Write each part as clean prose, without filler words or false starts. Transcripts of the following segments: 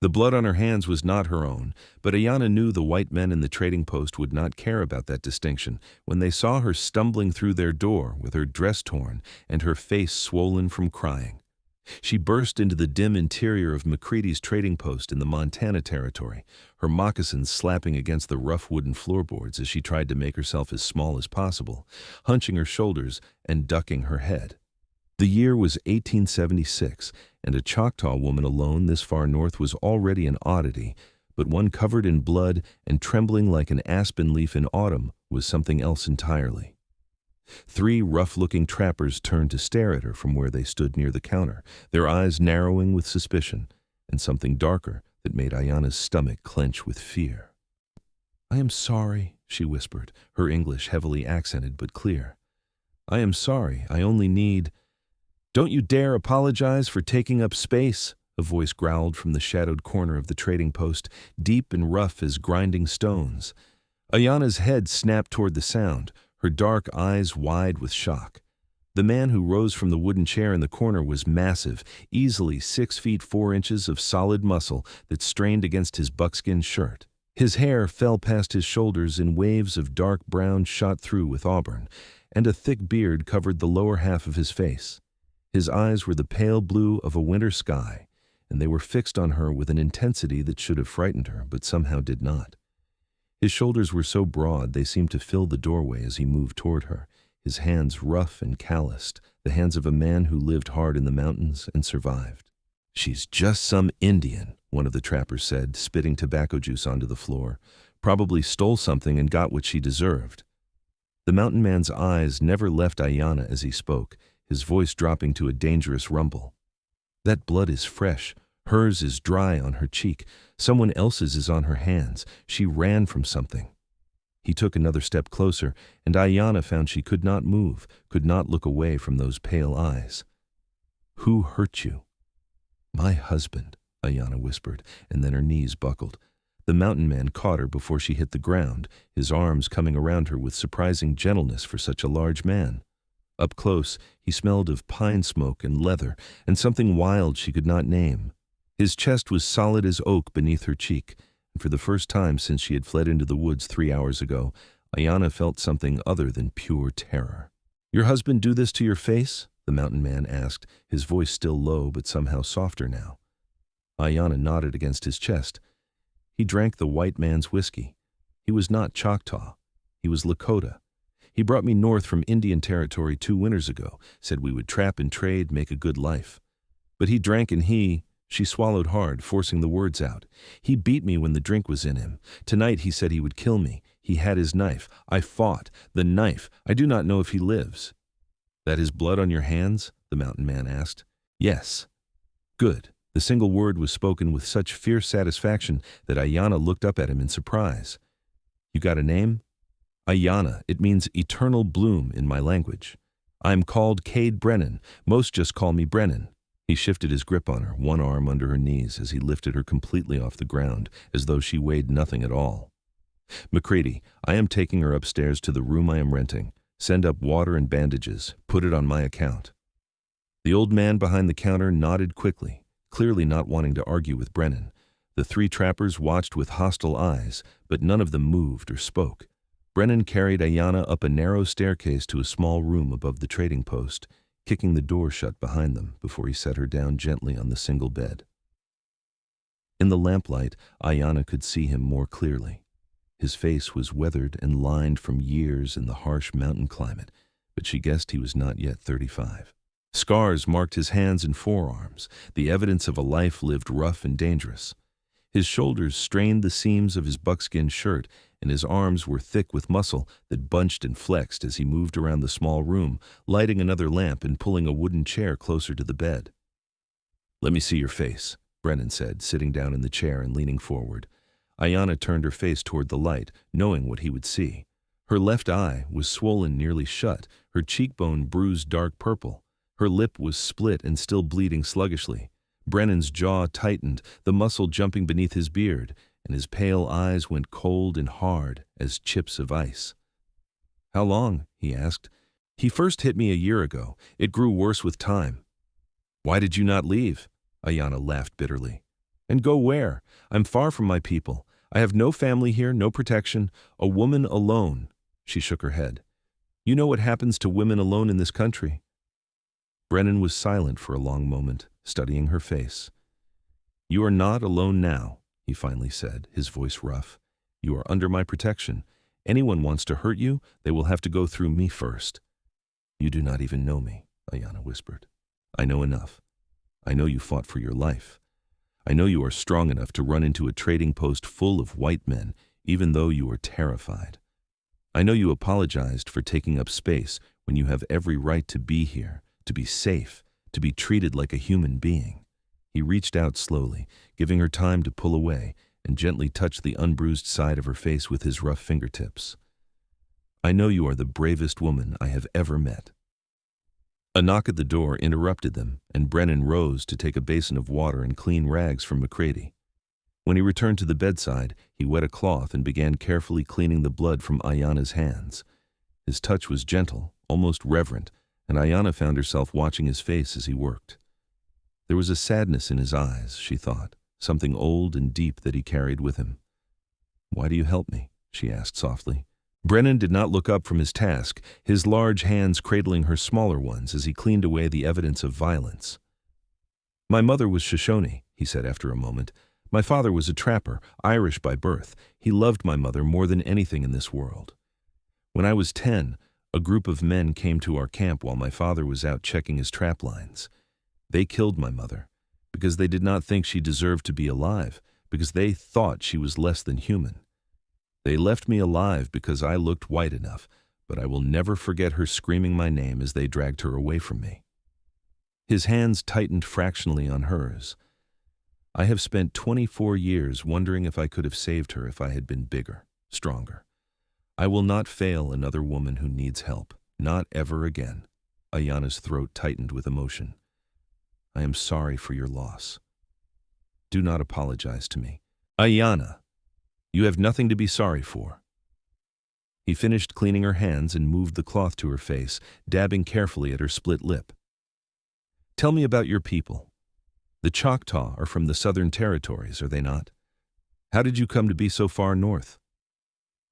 The blood on her hands was not her own, but Aiyana knew the white men in the trading post would not care about that distinction when they saw her stumbling through their door with her dress torn and her face swollen from crying. She burst into the dim interior of McCready's trading post in the Montana Territory, her moccasins slapping against the rough wooden floorboards as she tried to make herself as small as possible, hunching her shoulders and ducking her head. The year was 1876, and a Choctaw woman alone this far north was already an oddity, but one covered in blood and trembling like an aspen leaf in autumn was something else entirely. 3 rough-looking trappers turned to stare at her from where they stood near the counter, their eyes narrowing with suspicion, and something darker that made Aiyana's stomach clench with fear. "I am sorry," she whispered, her English heavily accented but clear. "I am sorry, I only need—" "Don't you dare apologize for taking up space," a voice growled from the shadowed corner of the trading post, deep and rough as grinding stones. Aiyana's head snapped toward the sound, her dark eyes wide with shock. The man who rose from the wooden chair in the corner was massive, easily 6 feet 4 inches of solid muscle that strained against his buckskin shirt. His hair fell past his shoulders in waves of dark brown shot through with auburn, and a thick beard covered the lower half of his face. His eyes were the pale blue of a winter sky, and they were fixed on her with an intensity that should have frightened her, but somehow did not. His shoulders were so broad they seemed to fill the doorway as he moved toward her, his hands rough and calloused, the hands of a man who lived hard in the mountains and survived. "She's just some Indian," one of the trappers said, spitting tobacco juice onto the floor. "Probably stole something and got what she deserved." The mountain man's eyes never left Aiyana as he spoke, his voice dropping to a dangerous rumble. "That blood is fresh. Hers is dry on her cheek. Someone else's is on her hands. She ran from something." He took another step closer, and Aiyana found she could not move, could not look away from those pale eyes. "Who hurt you?" "My husband," Aiyana whispered, and then her knees buckled. The mountain man caught her before she hit the ground, his arms coming around her with surprising gentleness for such a large man. Up close, he smelled of pine smoke and leather, and something wild she could not name. His chest was solid as oak beneath her cheek, and for the first time since she had fled into the woods 3 hours ago, Aiyana felt something other than pure terror. "Your husband do this to your face?" the mountain man asked, his voice still low but somehow softer now. Aiyana nodded against his chest. "He drank the white man's whiskey. He was not Choctaw. He was Lakota. He brought me north from Indian Territory 2 winters ago, said we would trap and trade, make a good life. But he drank and she swallowed hard, forcing the words out. He beat me when the drink was in him. Tonight he said he would kill me. He had his knife. I fought. The knife. I do not know if he lives." "That is blood on your hands?" the mountain man asked. "Yes." "Good." The single word was spoken with such fierce satisfaction that Aiyana looked up at him in surprise. "You got a name?" "Aiyana. It means eternal bloom in my language. I'm called Cade Brennan. Most just call me Brennan." He shifted his grip on her, one arm under her knees as he lifted her completely off the ground, as though she weighed nothing at all. "McCready, I am taking her upstairs to the room I am renting. Send up water and bandages. Put it on my account." The old man behind the counter nodded quickly, clearly not wanting to argue with Brennan. The 3 trappers watched with hostile eyes, but none of them moved or spoke. Brennan carried Aiyana up a narrow staircase to a small room above the trading post, kicking the door shut behind them before he set her down gently on the single bed. In the lamplight, Aiyana could see him more clearly. His face was weathered and lined from years in the harsh mountain climate, but she guessed he was not yet 35. Scars marked his hands and forearms, the evidence of a life lived rough and dangerous. His shoulders strained the seams of his buckskin shirt, and his arms were thick with muscle that bunched and flexed as he moved around the small room, lighting another lamp and pulling a wooden chair closer to the bed. "Let me see your face," Brennan said, sitting down in the chair and leaning forward. Aiyana turned her face toward the light, knowing what he would see. Her left eye was swollen nearly shut, her cheekbone bruised dark purple. Her lip was split and still bleeding sluggishly. Brennan's jaw tightened, the muscle jumping beneath his beard, and his pale eyes went cold and hard as chips of ice. "How long?" he asked. "He first hit me a year ago. It grew worse with time." "Why did you not leave?" Aiyana laughed bitterly. And go where? I'm far from my people. I have no family here, no protection, a woman alone. She shook her head. You know what happens to women alone in this country. Brennan was silent for a long moment, studying her face. You are not alone now, he finally said, his voice rough. You are under my protection. Anyone wants to hurt you, they will have to go through me first. You do not even know me, Aiyana whispered. I know enough. I know you fought for your life. I know you are strong enough to run into a trading post full of white men, even though you are terrified. I know you apologized for taking up space when you have every right to be here, to be safe, to be treated like a human being. He reached out slowly, giving her time to pull away, and gently touched the unbruised side of her face with his rough fingertips. I know you are the bravest woman I have ever met. A knock at the door interrupted them, and Brennan rose to take a basin of water and clean rags from McCready. When he returned to the bedside, he wet a cloth and began carefully cleaning the blood from Aiyana's hands. His touch was gentle, almost reverent, and Aiyana found herself watching his face as he worked. There was a sadness in his eyes, she thought, something old and deep that he carried with him. Why do you help me? She asked softly. Brennan did not look up from his task, his large hands cradling her smaller ones as he cleaned away the evidence of violence. My mother was Shoshone, he said after a moment. My father was a trapper, Irish by birth. He loved my mother more than anything in this world. When I was 10, a group of men came to our camp while my father was out checking his trap lines. They killed my mother because they did not think she deserved to be alive, because they thought she was less than human. They left me alive because I looked white enough, but I will never forget her screaming my name as they dragged her away from me. His hands tightened fractionally on hers. I have spent 24 years wondering if I could have saved her if I had been bigger, stronger. I will not fail another woman who needs help, not ever again. Aiyana's throat tightened with emotion. I am sorry for your loss. Do not apologize to me. Aiyana, you have nothing to be sorry for. He finished cleaning her hands and moved the cloth to her face, dabbing carefully at her split lip. Tell me about your people. The Choctaw are from the Southern Territories, are they not? How did you come to be so far north?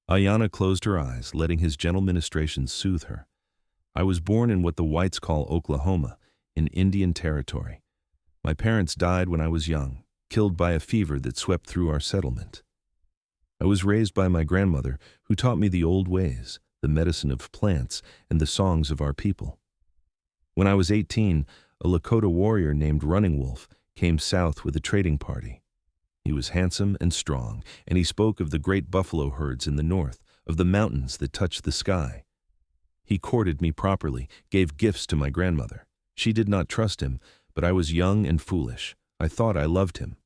Aiyana closed her eyes, letting his gentle ministrations soothe her. I was born in what the whites call Oklahoma, in Indian Territory. My parents died when I was young, killed by a fever that swept through our settlement. I was raised by my grandmother, who taught me the old ways, the medicine of plants, and the songs of our people. When I was 18, a Lakota warrior named Running Wolf came south with a trading party. He was handsome and strong, and he spoke of the great buffalo herds in the north, of the mountains that touched the sky. He courted me properly, gave gifts to my grandmother. She did not trust him, but I was young and foolish. I thought I loved him.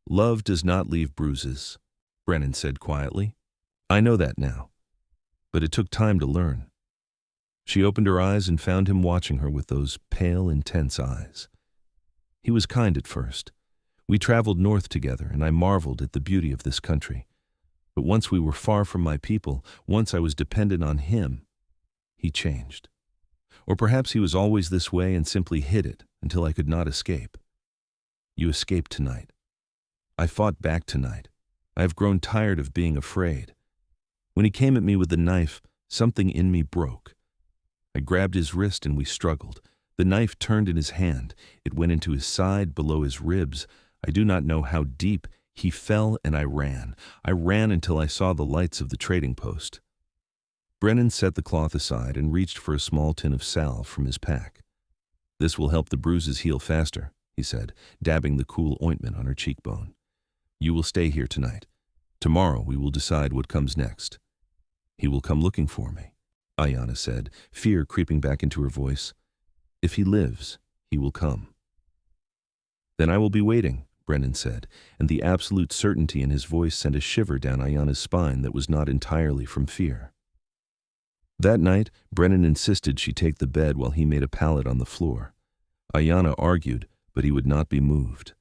Love does not leave bruises, Brennan said quietly. I know that now, but it took time to learn. She opened her eyes and found him watching her with those pale, intense eyes. He was kind at first. We traveled north together, and I marveled at the beauty of this country. But once we were far from my people, once I was dependent on him, he changed. Or perhaps he was always this way and simply hid it until I could not escape. You escaped tonight. I fought back tonight. I have grown tired of being afraid. When he came at me with the knife, something in me broke. I grabbed his wrist and we struggled. The knife turned in his hand. It went into his side, below his ribs. I do not know how deep. He fell and I ran. I ran until I saw the lights of the trading post. Brennan set the cloth aside and reached for a small tin of salve from his pack. This will help the bruises heal faster, he said, dabbing the cool ointment on her cheekbone. You will stay here tonight. Tomorrow we will decide what comes next. He will come looking for me, Aiyana said, fear creeping back into her voice. If he lives, he will come. Then I will be waiting, Brennan said, and the absolute certainty in his voice sent a shiver down Aiyana's spine that was not entirely from fear. That night, Brennan insisted she take the bed while he made a pallet on the floor. Aiyana argued, but he would not be moved.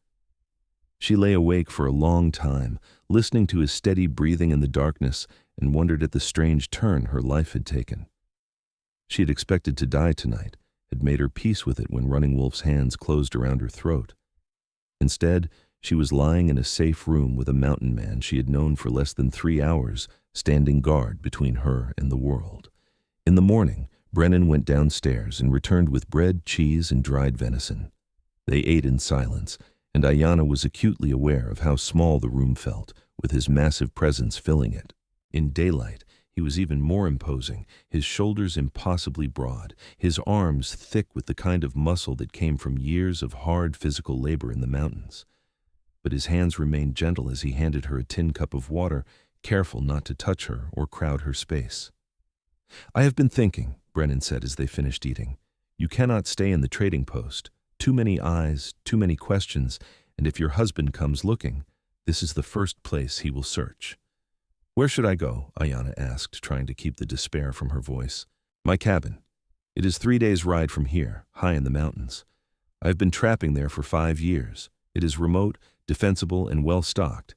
She lay awake for a long time, listening to his steady breathing in the darkness, and wondered at the strange turn her life had taken. She had expected to die tonight, had made her peace with it when Running Wolf's hands closed around her throat. Instead, She was lying in a safe room with a mountain man she had known for less than 3 hours, standing guard between her and the world. In the morning, Brennan went downstairs and returned with bread, cheese, and dried venison. They ate in silence, and Aiyana was acutely aware of how small the room felt, with his massive presence filling it. In daylight, he was even more imposing, his shoulders impossibly broad, his arms thick with the kind of muscle that came from years of hard physical labor in the mountains. But his hands remained gentle as he handed her a tin cup of water, careful not to touch her or crowd her space. "I have been thinking," Brennan said as they finished eating. "You cannot stay in the trading post. Too many eyes, too many questions, and if your husband comes looking, this is the first place he will search." "Where should I go?" Aiyana asked, trying to keep the despair from her voice. "My cabin. It is 3 days' ride from here, high in the mountains. I have been trapping there for 5 years. It is remote, defensible, and well-stocked.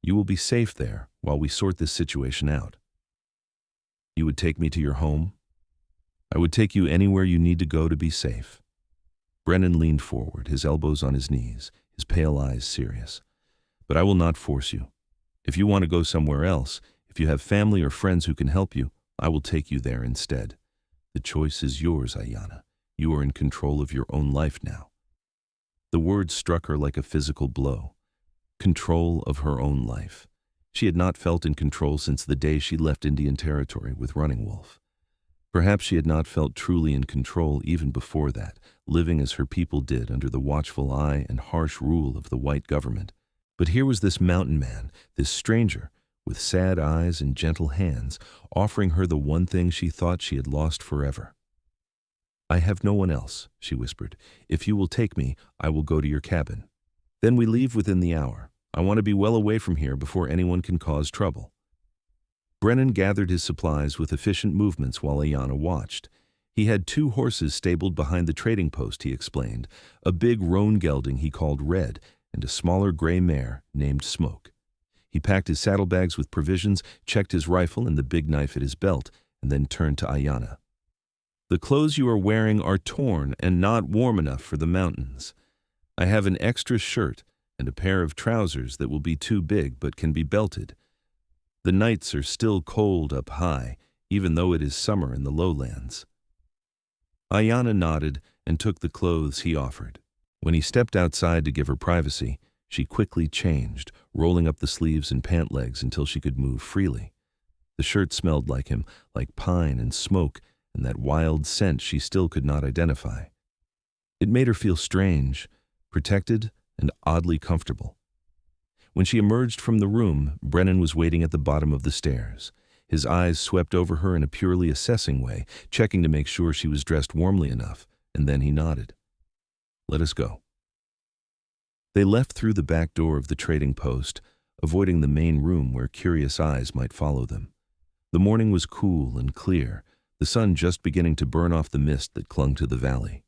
You will be safe there while we sort this situation out." "You would take me to your home?" "I would take you anywhere you need to go to be safe." Brennan leaned forward, his elbows on his knees, his pale eyes serious. "But I will not force you. If you want to go somewhere else, if you have family or friends who can help you, I will take you there instead. The choice is yours, Aiyana. You are in control of your own life now." The word struck her like a physical blow. Control of her own life. She had not felt in control since the day she left Indian Territory with Running Wolf. Perhaps she had not felt truly in control even before that, living as her people did under the watchful eye and harsh rule of the white government. But here was this mountain man, this stranger, with sad eyes and gentle hands, offering her the one thing she thought she had lost forever. "I have no one else," she whispered. "If you will take me, I will go to your cabin. Then we leave within the hour. I want to be well away from here before anyone can cause trouble." Brennan gathered his supplies with efficient movements while Aiyana watched. He had 2 horses stabled behind the trading post, he explained, a big roan gelding he called Red, and a smaller gray mare named Smoke. He packed his saddlebags with provisions, checked his rifle and the big knife at his belt, and then turned to Aiyana. "The clothes you are wearing are torn and not warm enough for the mountains. I have an extra shirt and a pair of trousers that will be too big but can be belted. The nights are still cold up high, even though it is summer in the lowlands." Aiyana nodded and took the clothes he offered. When he stepped outside to give her privacy, she quickly changed, rolling up the sleeves and pant legs until she could move freely. The shirt smelled like him, like pine and smoke, and that wild scent she still could not identify. It made her feel strange, protected, and oddly comfortable. When she emerged from the room, Brennan was waiting at the bottom of the stairs. His eyes swept over her in a purely assessing way, checking to make sure she was dressed warmly enough, and then he nodded. "Let us go." They left through the back door of the trading post, avoiding the main room where curious eyes might follow them. The morning was cool and clear, the sun just beginning to burn off the mist that clung to the valley.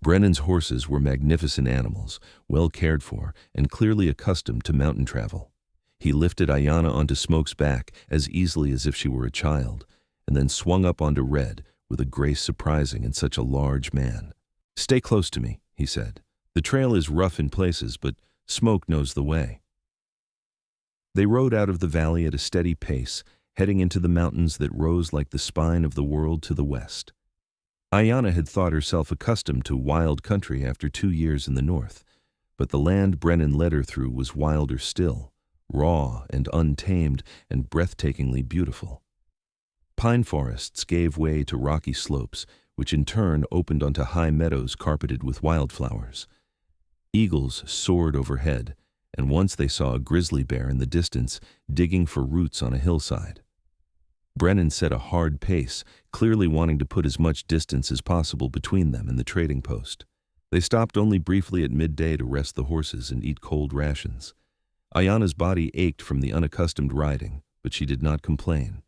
Brennan's horses were magnificent animals, well cared for, and clearly accustomed to mountain travel. He lifted Aiyana onto Smoke's back as easily as if she were a child, and then swung up onto Red with a grace surprising in such a large man. "Stay close to me," he said. "The trail is rough in places, but Smoke knows the way." They rode out of the valley at a steady pace, heading into the mountains that rose like the spine of the world to the west. Aiyana had thought herself accustomed to wild country after 2 years in the north, but the land Brennan led her through was wilder still, raw and untamed and breathtakingly beautiful. Pine forests gave way to rocky slopes, which in turn opened onto high meadows carpeted with wildflowers. Eagles soared overhead, and once they saw a grizzly bear in the distance digging for roots on a hillside. Brennan set a hard pace, clearly wanting to put as much distance as possible between them and the trading post. They stopped only briefly at midday to rest the horses and eat cold rations. Aiyana's body ached from the unaccustomed riding, but she did not complain.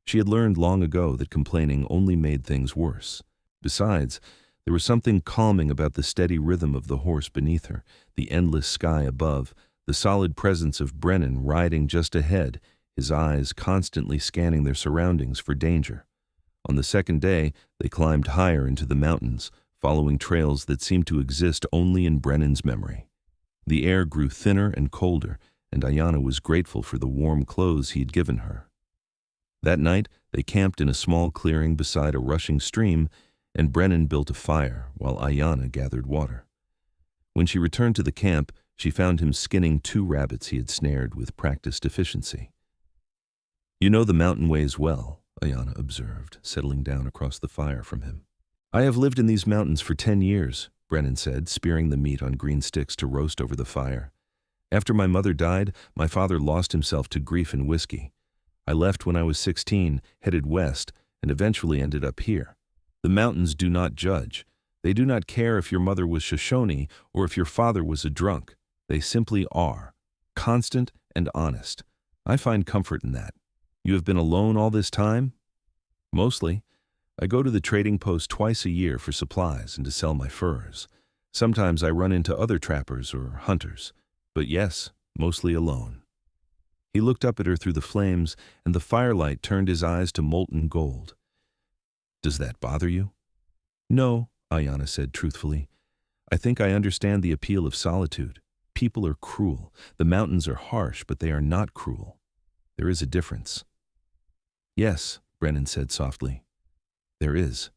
She had learned long ago that complaining only made things worse. Besides, there was something calming about the steady rhythm of the horse beneath her, the endless sky above, the solid presence of Brennan riding just ahead, his eyes constantly scanning their surroundings for danger. On the second day, they climbed higher into the mountains, following trails that seemed to exist only in Brennan's memory. The air grew thinner and colder, and Aiyana was grateful for the warm clothes he had given her. That night, they camped in a small clearing beside a rushing stream, and Brennan built a fire while Aiyana gathered water. When she returned to the camp, she found him skinning 2 rabbits he had snared with practiced efficiency. "You know the mountain ways well," Aiyana observed, settling down across the fire from him. "I have lived in these mountains for 10 years, Brennan said, spearing the meat on green sticks to roast over the fire. "After my mother died, my father lost himself to grief and whiskey. I left when I was 16, headed west, and eventually ended up here. The mountains do not judge. They do not care if your mother was Shoshone or if your father was a drunk. They simply are, constant and honest. I find comfort in that. You have been alone all this time?" "Mostly. I go to the trading post twice a year for supplies and to sell my furs. Sometimes I run into other trappers or hunters. But yes, mostly alone." He looked up at her through the flames, and the firelight turned his eyes to molten gold. "Does that bother you?" "No," Aiyana said truthfully. "I think I understand the appeal of solitude. People are cruel. The mountains are harsh, but they are not cruel. There is a difference." "Yes," Brennan said softly. "There is."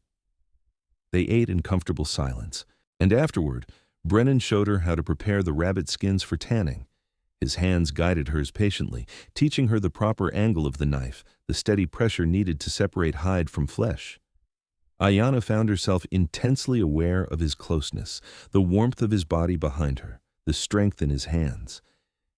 They ate in comfortable silence, and afterward, Brennan showed her how to prepare the rabbit skins for tanning. His hands guided hers patiently, teaching her the proper angle of the knife, the steady pressure needed to separate hide from flesh. Aiyana found herself intensely aware of his closeness, the warmth of his body behind her, the strength in his hands.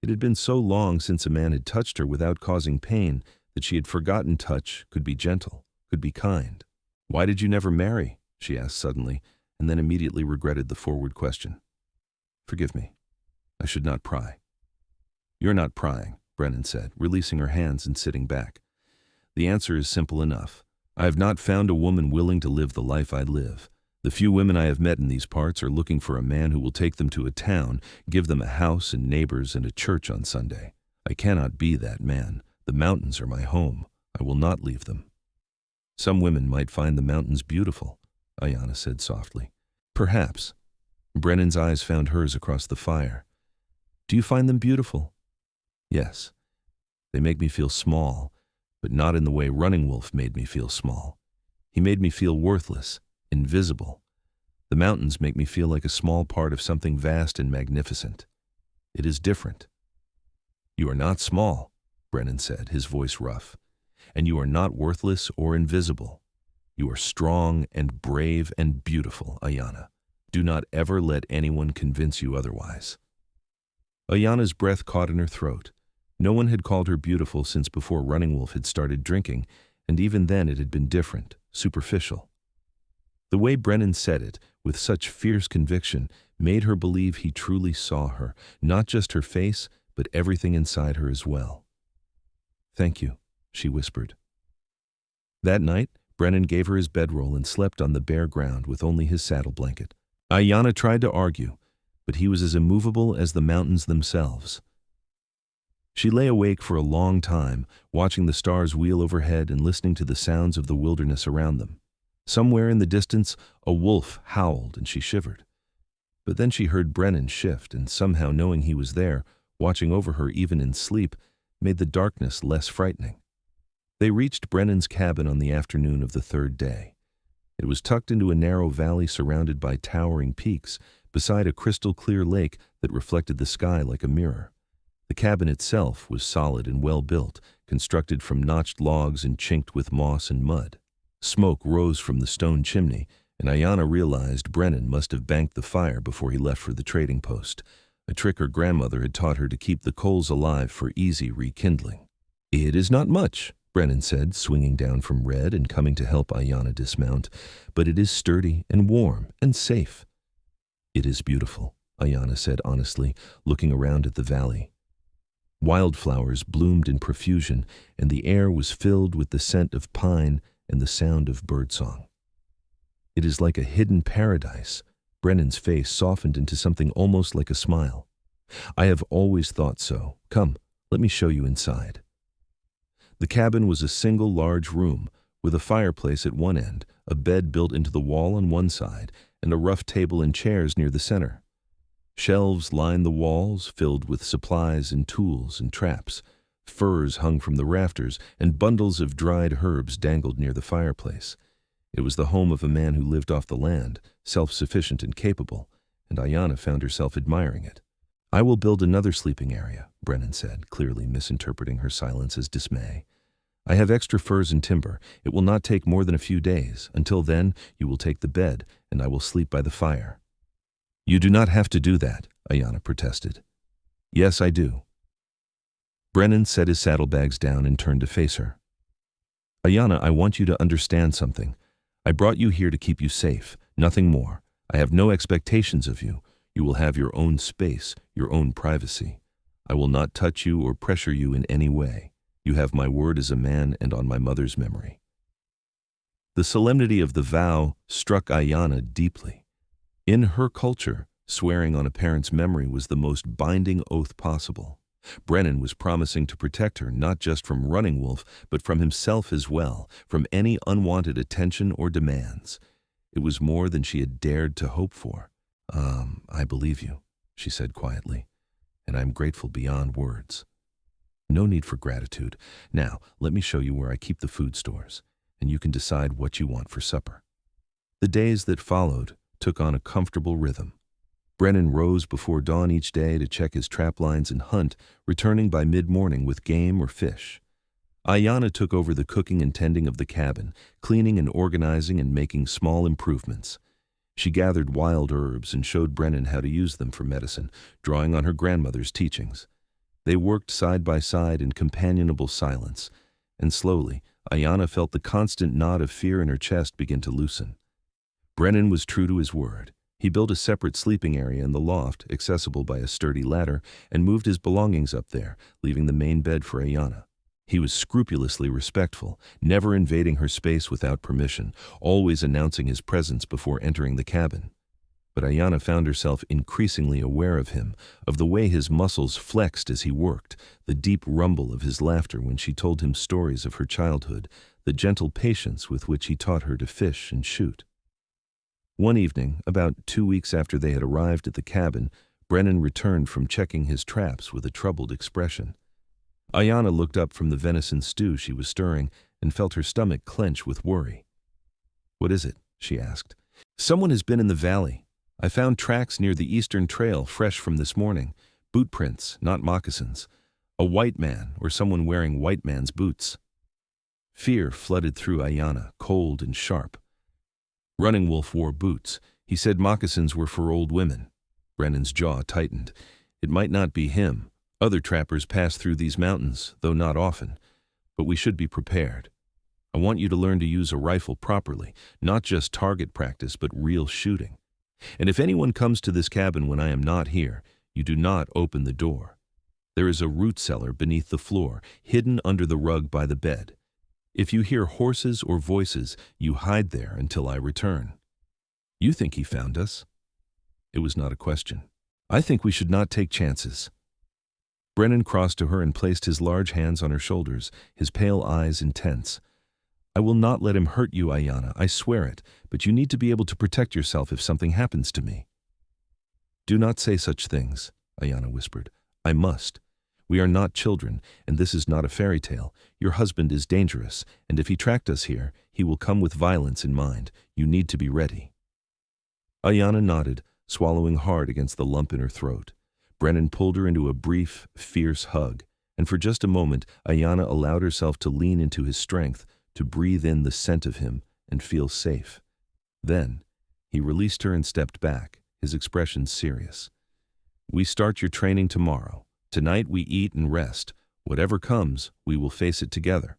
It had been so long since a man had touched her without causing pain that she had forgotten touch could be gentle, could be kind. "Why did you never marry?" she asked suddenly, and then immediately regretted the forward question. "Forgive me. I should not pry." "You're not prying," Brennan said, releasing her hands and sitting back. "The answer is simple enough. I have not found a woman willing to live the life I live. The few women I have met in these parts are looking for a man who will take them to a town, give them a house and neighbors and a church on Sunday. I cannot be that man. The mountains are my home. I will not leave them." "Some women might find the mountains beautiful," Aiyana said softly. "Perhaps." Brennan's eyes found hers across the fire. "Do you find them beautiful?" "Yes. They make me feel small, but not in the way Running Wolf made me feel small. He made me feel worthless, invisible. The mountains make me feel like a small part of something vast and magnificent. It is different." "You are not small," Brennan said, his voice rough. "And you are not worthless or invisible. You are strong and brave and beautiful, Aiyana. Do not ever let anyone convince you otherwise." Aiyana's breath caught in her throat. No one had called her beautiful since before Running Wolf had started drinking, and even then it had been different, superficial. The way Brennan said it, with such fierce conviction, made her believe he truly saw her, not just her face, but everything inside her as well. "Thank you," she whispered. That night, Brennan gave her his bedroll and slept on the bare ground with only his saddle blanket. Aiyana tried to argue, but he was as immovable as the mountains themselves. She lay awake for a long time, watching the stars wheel overhead and listening to the sounds of the wilderness around them. Somewhere in the distance, a wolf howled and she shivered. But then she heard Brennan shift, and somehow knowing he was there, watching over her even in sleep, made the darkness less frightening. They reached Brennan's cabin on the afternoon of the 3rd day. It was tucked into a narrow valley surrounded by towering peaks, beside a crystal-clear lake that reflected the sky like a mirror. The cabin itself was solid and well-built, constructed from notched logs and chinked with moss and mud. Smoke rose from the stone chimney, and Aiyana realized Brennan must have banked the fire before he left for the trading post, a trick her grandmother had taught her to keep the coals alive for easy rekindling. "It is not much," Brennan said, swinging down from Red and coming to help Aiyana dismount, "but it is sturdy and warm and safe." "It is beautiful," Aiyana said honestly, looking around at the valley. Wildflowers bloomed in profusion, and the air was filled with the scent of pine and the sound of birdsong. "It is like a hidden paradise." Brennan's face softened into something almost like a smile. "I have always thought so. Come, let me show you inside." The cabin was a single large room, with a fireplace at one end, a bed built into the wall on one side, and a rough table and chairs near the center. Shelves lined the walls, filled with supplies and tools and traps. Furs hung from the rafters, and bundles of dried herbs dangled near the fireplace. It was the home of a man who lived off the land, self-sufficient and capable, and Aiyana found herself admiring it. "I will build another sleeping area," Brennan said, clearly misinterpreting her silence as dismay. "I have extra furs and timber. It will not take more than a few days. Until then, you will take the bed, and I will sleep by the fire." "You do not have to do that," Aiyana protested. "Yes, I do." Brennan set his saddlebags down and turned to face her. "Aiyana, I want you to understand something. I brought you here to keep you safe, nothing more. I have no expectations of you. You will have your own space, your own privacy. I will not touch you or pressure you in any way. You have my word as a man and on my mother's memory." The solemnity of the vow struck Aiyana deeply. In her culture, swearing on a parent's memory was the most binding oath possible. Brennan was promising to protect her not just from Running Wolf, but from himself as well, from any unwanted attention or demands. It was more than she had dared to hope for. I believe you," she said quietly, "and I am grateful beyond words." "No need for gratitude. Now, let me show you where I keep the food stores, and you can decide what you want for supper." The days that followed took on a comfortable rhythm. Brennan rose before dawn each day to check his trap lines and hunt, returning by mid-morning with game or fish. Aiyana took over the cooking and tending of the cabin, cleaning and organizing and making small improvements. She gathered wild herbs and showed Brennan how to use them for medicine, drawing on her grandmother's teachings. They worked side by side in companionable silence, and slowly, Aiyana felt the constant knot of fear in her chest begin to loosen. Brennan was true to his word. He built a separate sleeping area in the loft, accessible by a sturdy ladder, and moved his belongings up there, leaving the main bed for Aiyana. He was scrupulously respectful, never invading her space without permission, always announcing his presence before entering the cabin. But Aiyana found herself increasingly aware of him, of the way his muscles flexed as he worked, the deep rumble of his laughter when she told him stories of her childhood, the gentle patience with which he taught her to fish and shoot. One evening, about 2 weeks after they had arrived at the cabin, Brennan returned from checking his traps with a troubled expression. Aiyana looked up from the venison stew she was stirring and felt her stomach clench with worry. "What is it?" she asked. "Someone has been in the valley. I found tracks near the eastern trail fresh from this morning. Boot prints, not moccasins. A white man or someone wearing white man's boots." Fear flooded through Aiyana, cold and sharp. Running Wolf wore boots. He said moccasins were for old women. Brennan's jaw tightened. It might not be him. Other trappers pass through these mountains, though not often. But we should be prepared. I want you to learn to use a rifle properly, not just target practice, but real shooting. And if anyone comes to this cabin when I am not here, you do not open the door. There is a root cellar beneath the floor, hidden under the rug by the bed. If you hear horses or voices, you hide there until I return. You think he found us?" It was not a question. "I think we should not take chances." Brennan crossed to her and placed his large hands on her shoulders, his pale eyes intense. "I will not let him hurt you, Aiyana, I swear it, but you need to be able to protect yourself if something happens to me." "Do not say such things," Aiyana whispered. "I must. We are not children, and this is not a fairy tale. Your husband is dangerous, and if he tracked us here, he will come with violence in mind. You need to be ready." Aiyana nodded, swallowing hard against the lump in her throat. Brennan pulled her into a brief, fierce hug, and for just a moment, Aiyana allowed herself to lean into his strength, to breathe in the scent of him and feel safe. Then, he released her and stepped back, his expression serious. "We start your training tomorrow. Tonight we eat and rest. Whatever comes, we will face it together."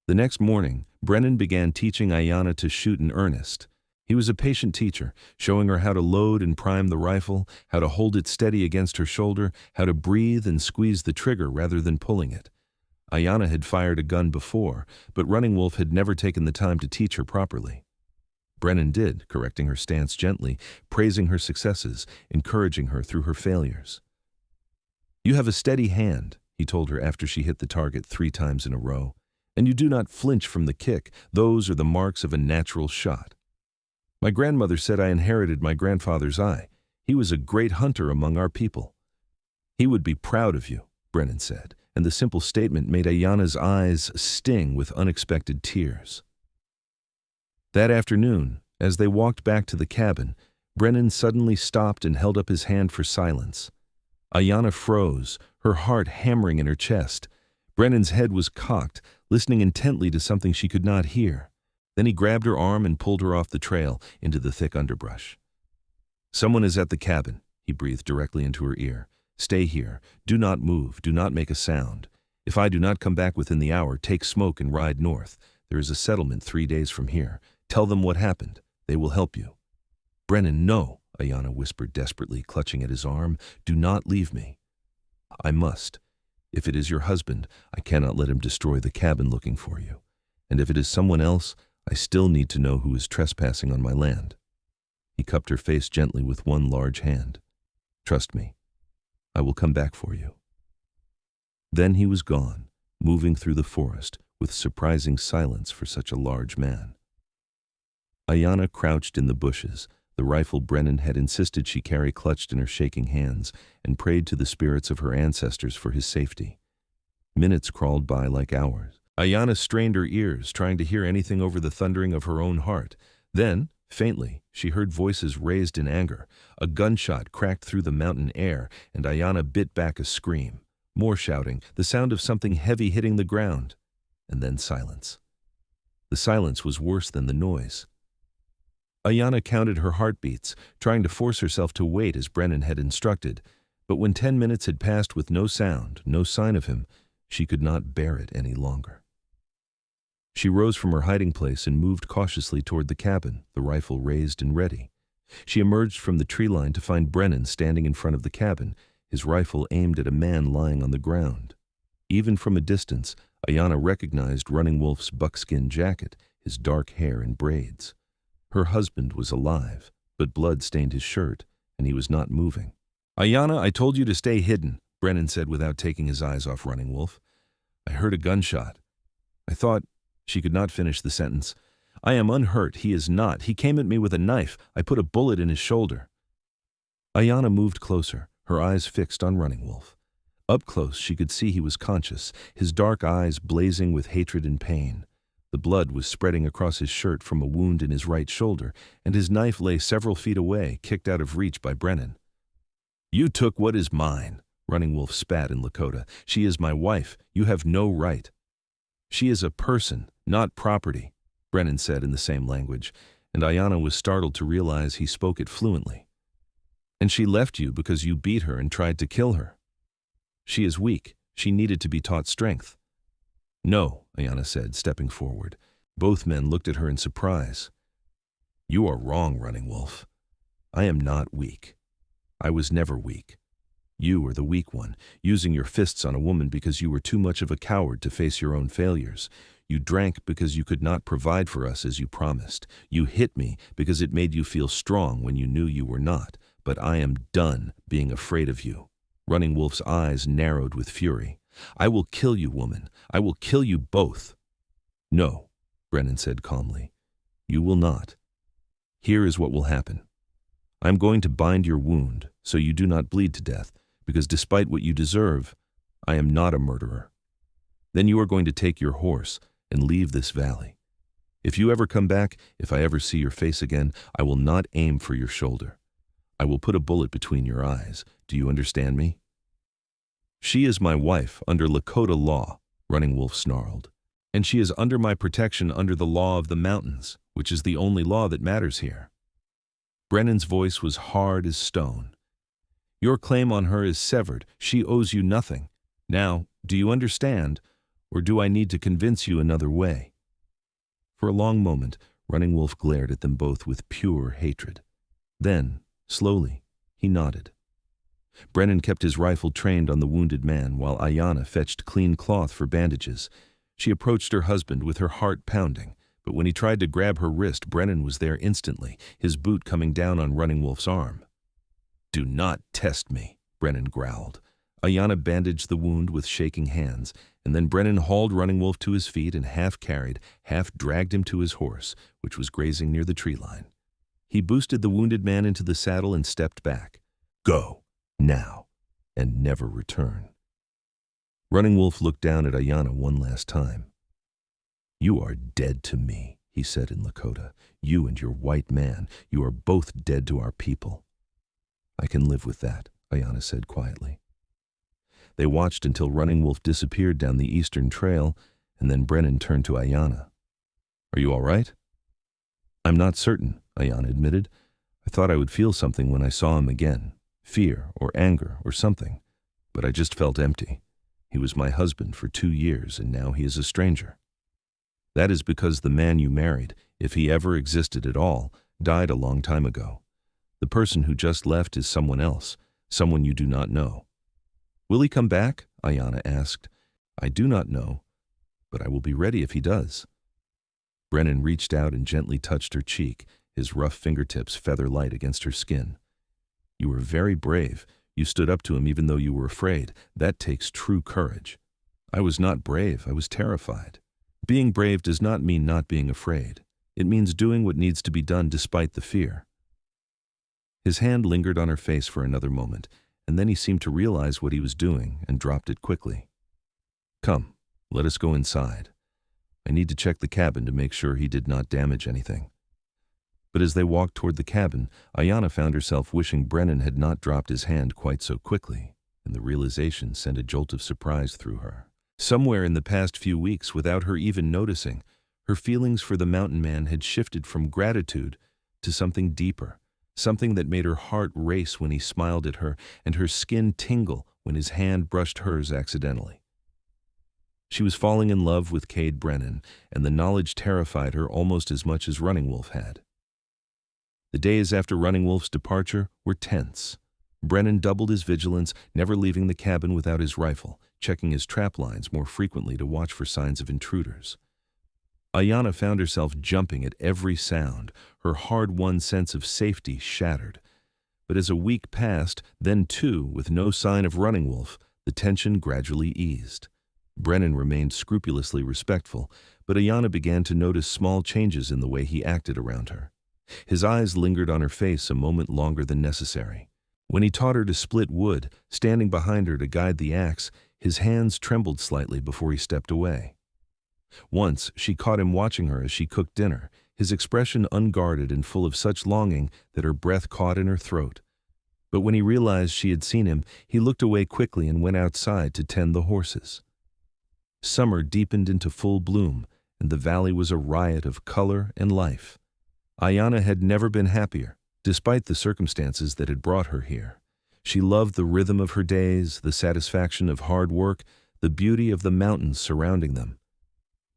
The next morning, Brennan began teaching Aiyana to shoot in earnest. He was a patient teacher, showing her how to load and prime the rifle, how to hold it steady against her shoulder, how to breathe and squeeze the trigger rather than pulling it. Aiyana had fired a gun before, but Running Wolf had never taken the time to teach her properly. Brennan did, correcting her stance gently, praising her successes, encouraging her through her failures. "You have a steady hand," he told her after she hit the target 3 times in a row, "and you do not flinch from the kick. Those are the marks of a natural shot. My grandmother said I inherited my grandfather's eye. He was a great hunter among our people. He would be proud of you, Brennan said, and the simple statement made Aiyana's eyes sting with unexpected tears. That afternoon, as they walked back to the cabin, Brennan suddenly stopped and held up his hand for silence. Aiyana froze, her heart hammering in her chest. Brennan's head was cocked, listening intently to something she could not hear. Then he grabbed her arm and pulled her off the trail into the thick underbrush. "Someone is at the cabin," he breathed directly into her ear. "Stay here. Do not move. Do not make a sound. If I do not come back within the hour, take smoke and ride north. There is a settlement 3 days from here. Tell them what happened. They will help you." "Brennan, no," Aiyana whispered desperately, clutching at his arm. "Do not leave me." "I must. If it is your husband, I cannot let him destroy the cabin looking for you. And if it is someone else, I still need to know who is trespassing on my land." He cupped her face gently with one large hand. "Trust me. I will come back for you." Then he was gone, moving through the forest with surprising silence for such a large man. Aiyana crouched in the bushes, the rifle Brennan had insisted she carry clutched in her shaking hands, and prayed to the spirits of her ancestors for his safety. Minutes crawled by like hours. Aiyana strained her ears, trying to hear anything over the thundering of her own heart. Then, faintly, she heard voices raised in anger. A gunshot cracked through the mountain air, and Aiyana bit back a scream. More shouting, the sound of something heavy hitting the ground, and then silence. The silence was worse than the noise. Aiyana counted her heartbeats, trying to force herself to wait as Brennan had instructed, but when 10 minutes had passed with no sound, no sign of him, she could not bear it any longer. She rose from her hiding place and moved cautiously toward the cabin, the rifle raised and ready. She emerged from the tree line to find Brennan standing in front of the cabin, his rifle aimed at a man lying on the ground. Even from a distance, Aiyana recognized Running Wolf's buckskin jacket, his dark hair in braids. Her husband was alive, but blood stained his shirt, and he was not moving. "Aiyana, I told you to stay hidden," Brennan said without taking his eyes off Running Wolf. "I heard a gunshot. I thought—" She could not finish the sentence. "I am unhurt. He is not. He came at me with a knife. I put a bullet in his shoulder." Aiyana moved closer, her eyes fixed on Running Wolf. Up close, she could see he was conscious, his dark eyes blazing with hatred and pain. The blood was spreading across his shirt from a wound in his right shoulder, and his knife lay several feet away, kicked out of reach by Brennan. "You took what is mine," Running Wolf spat in Lakota. "She is my wife. You have no right." "She is a person, not property," Brennan said in the same language, and Aiyana was startled to realize he spoke it fluently. "And she left you because you beat her and tried to kill her. She is weak. She needed to be taught strength." "No," Aiyana said, stepping forward. Both men looked at her in surprise. "You are wrong, Running Wolf. I am not weak. I was never weak. You are the weak one, using your fists on a woman because you were too much of a coward to face your own failures. You drank because you could not provide for us as you promised. You hit me because it made you feel strong when you knew you were not. But I am done being afraid of you." Running Wolf's eyes narrowed with fury. "I will kill you, woman. I will kill you both." "No," Brennan said calmly. "You will not. Here is what will happen. I am going to bind your wound so you do not bleed to death, because despite what you deserve, I am not a murderer. Then you are going to take your horse and leave this valley. If you ever come back, if I ever see your face again, I will not aim for your shoulder. I will put a bullet between your eyes. Do you understand me?" "She is my wife under Lakota law," Running Wolf snarled. "And she is under my protection under the law of the mountains, which is the only law that matters here." Brennan's voice was hard as stone. "Your claim on her is severed. She owes you nothing. Now, do you understand, or do I need to convince you another way?" For a long moment, Running Wolf glared at them both with pure hatred. Then, slowly, he nodded. Brennan kept his rifle trained on the wounded man while Aiyana fetched clean cloth for bandages. She approached her husband with her heart pounding, but when he tried to grab her wrist, Brennan was there instantly, his boot coming down on Running Wolf's arm. "Do not test me," Brennan growled. Aiyana bandaged the wound with shaking hands, and then Brennan hauled Running Wolf to his feet and half carried, half dragged him to his horse, which was grazing near the tree line. He boosted the wounded man into the saddle and stepped back. Go, now, and never return. Running Wolf looked down at Aiyana one last time. You are dead to me, he said in Lakota. You and your white man, you are both dead to our people. I can live with that, Aiyana said quietly. They watched until Running Wolf disappeared down the eastern trail, and then Brennan turned to Aiyana. Are you all right? I'm not certain, Aiyana admitted. I thought I would feel something when I saw him again, fear or anger or something, but I just felt empty. He was my husband for 2 years, and now he is a stranger. That is because the man you married, if he ever existed at all, died a long time ago. The person who just left is someone else, someone you do not know. Will he come back? Aiyana asked. I do not know, but I will be ready if he does. Brennan reached out and gently touched her cheek, his rough fingertips feather-light against her skin. You were very brave. You stood up to him even though you were afraid. That takes true courage. I was not brave. I was terrified. Being brave does not mean not being afraid. It means doing what needs to be done despite the fear. His hand lingered on her face for another moment, and then he seemed to realize what he was doing and dropped it quickly. Come, let us go inside. I need to check the cabin to make sure he did not damage anything. But as they walked toward the cabin, Aiyana found herself wishing Brennan had not dropped his hand quite so quickly, and the realization sent a jolt of surprise through her. Somewhere in the past few weeks, without her even noticing, her feelings for the mountain man had shifted from gratitude to something deeper, something that made her heart race when he smiled at her and her skin tingle when his hand brushed hers accidentally. She was falling in love with Cade Brennan, and the knowledge terrified her almost as much as Running Wolf had. The days after Running Wolf's departure were tense. Brennan doubled his vigilance, never leaving the cabin without his rifle, checking his trap lines more frequently to watch for signs of intruders. Aiyana found herself jumping at every sound, her hard-won sense of safety shattered. But as a week passed, then two, with no sign of Running Wolf, the tension gradually eased. Brennan remained scrupulously respectful, but Aiyana began to notice small changes in the way he acted around her. His eyes lingered on her face a moment longer than necessary. When he taught her to split wood, standing behind her to guide the axe, his hands trembled slightly before he stepped away. Once, she caught him watching her as she cooked dinner, his expression unguarded and full of such longing that her breath caught in her throat. But when he realized she had seen him, he looked away quickly and went outside to tend the horses. Summer deepened into full bloom, and the valley was a riot of color and life. Aiyana had never been happier, despite the circumstances that had brought her here. She loved the rhythm of her days, the satisfaction of hard work, the beauty of the mountains surrounding them.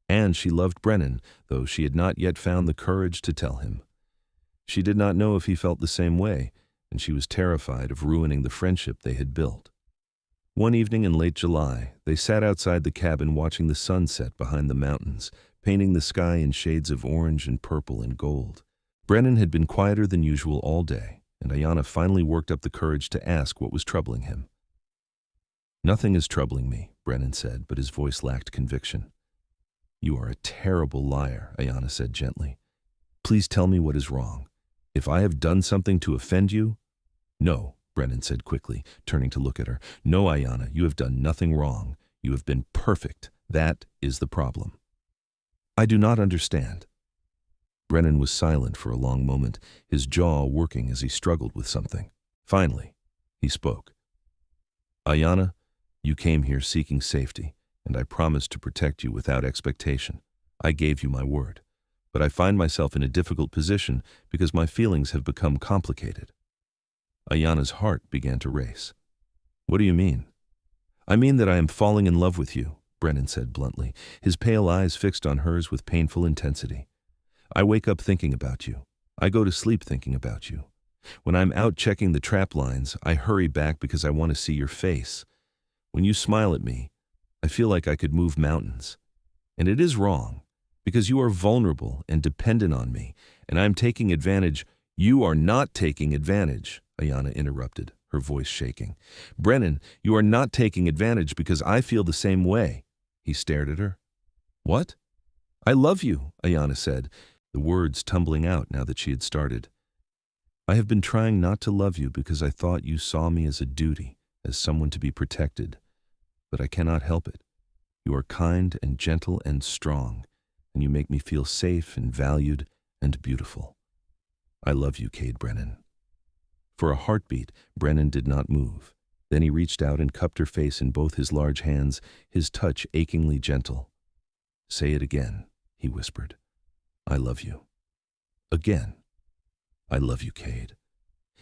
And she loved Brennan, though she had not yet found the courage to tell him. She did not know if he felt the same way, and she was terrified of ruining the friendship they had built. One evening in late July, they sat outside the cabin watching the sun set behind the mountains, painting the sky in shades of orange and purple and gold. Brennan had been quieter than usual all day, and Aiyana finally worked up the courage to ask what was troubling him. Nothing is troubling me, Brennan said, but his voice lacked conviction. You are a terrible liar, Aiyana said gently. Please tell me what is wrong. If I have done something to offend you? No, Brennan said quickly, turning to look at her. No, Aiyana, you have done nothing wrong. You have been perfect. That is the problem. I do not understand. Brennan was silent for a long moment, his jaw working as he struggled with something. Finally, he spoke. Aiyana, you came here seeking safety, and I promised to protect you without expectation. I gave you my word. But I find myself in a difficult position because my feelings have become complicated. Aiyana's heart began to race. What do you mean? I mean that I am falling in love with you, Brennan said bluntly, his pale eyes fixed on hers with painful intensity. I wake up thinking about you. I go to sleep thinking about you. When I'm out checking the trap lines, I hurry back because I want to see your face. When you smile at me, I feel like I could move mountains. And it is wrong, because you are vulnerable and dependent on me, and I'm taking advantage. You are not taking advantage, Aiyana interrupted, her voice shaking. Brennan, you are not taking advantage because I feel the same way. He stared at her. What? I love you, Aiyana said, the words tumbling out now that she had started. I have been trying not to love you because I thought you saw me as a duty, as someone to be protected. But I cannot help it. You are kind and gentle and strong, and you make me feel safe and valued and beautiful. I love you, Cade Brennan." For a heartbeat, Brennan did not move. Then he reached out and cupped her face in both his large hands, his touch achingly gentle. "Say it again," he whispered. "I love you." "Again." "I love you, Cade."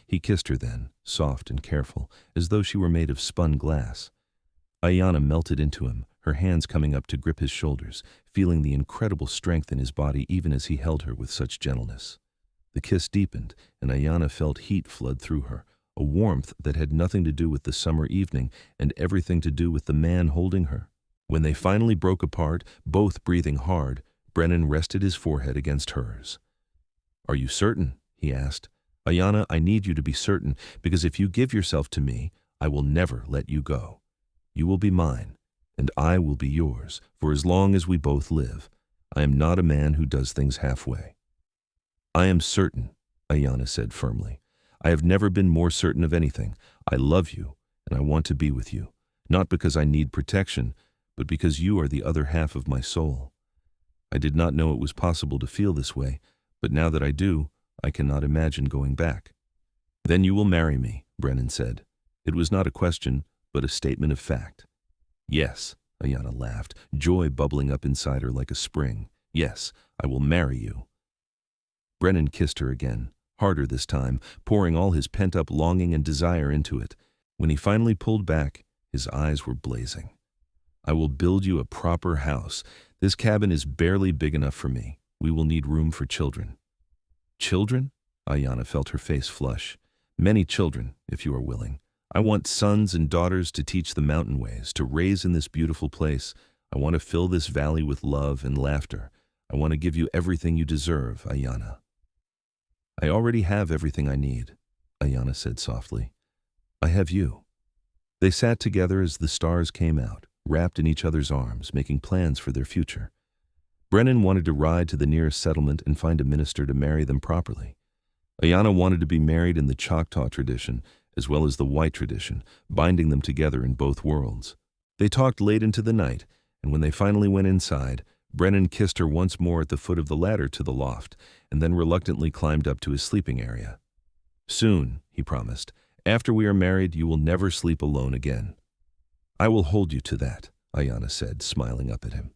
He kissed her then, soft and careful, as though she were made of spun glass. Aiyana melted into him, her hands coming up to grip his shoulders, feeling the incredible strength in his body even as he held her with such gentleness. The kiss deepened, and Aiyana felt heat flood through her, a warmth that had nothing to do with the summer evening and everything to do with the man holding her. When they finally broke apart, both breathing hard, Brennan rested his forehead against hers. "Are you certain?" he asked. "Aiyana, I need you to be certain, because if you give yourself to me, I will never let you go. You will be mine, and I will be yours, for as long as we both live. I am not a man who does things halfway." "I am certain," Aiyana said firmly. "I have never been more certain of anything. I love you, and I want to be with you, not because I need protection, but because you are the other half of my soul. I did not know it was possible to feel this way, but now that I do, I cannot imagine going back." "Then you will marry me," Brennan said. It was not a question, but a statement of fact. "Yes," Aiyana laughed, joy bubbling up inside her like a spring. "Yes, I will marry you." Brennan kissed her again, harder this time, pouring all his pent-up longing and desire into it. When he finally pulled back, his eyes were blazing. "I will build you a proper house. This cabin is barely big enough for me. We will need room for children." "Children?" Aiyana felt her face flush. "Many children, if you are willing. I want sons and daughters to teach the mountain ways, to raise in this beautiful place. I want to fill this valley with love and laughter. I want to give you everything you deserve, Aiyana." "I already have everything I need," Aiyana said softly. "I have you." They sat together as the stars came out, wrapped in each other's arms, making plans for their future. Brennan wanted to ride to the nearest settlement and find a minister to marry them properly. Aiyana wanted to be married in the Choctaw tradition, as well as the white tradition, binding them together in both worlds. They talked late into the night, and when they finally went inside, Brennan kissed her once more at the foot of the ladder to the loft, and then reluctantly climbed up to his sleeping area. "Soon," he promised, "after we are married, you will never sleep alone again." "I will hold you to that," Aiyana said, smiling up at him.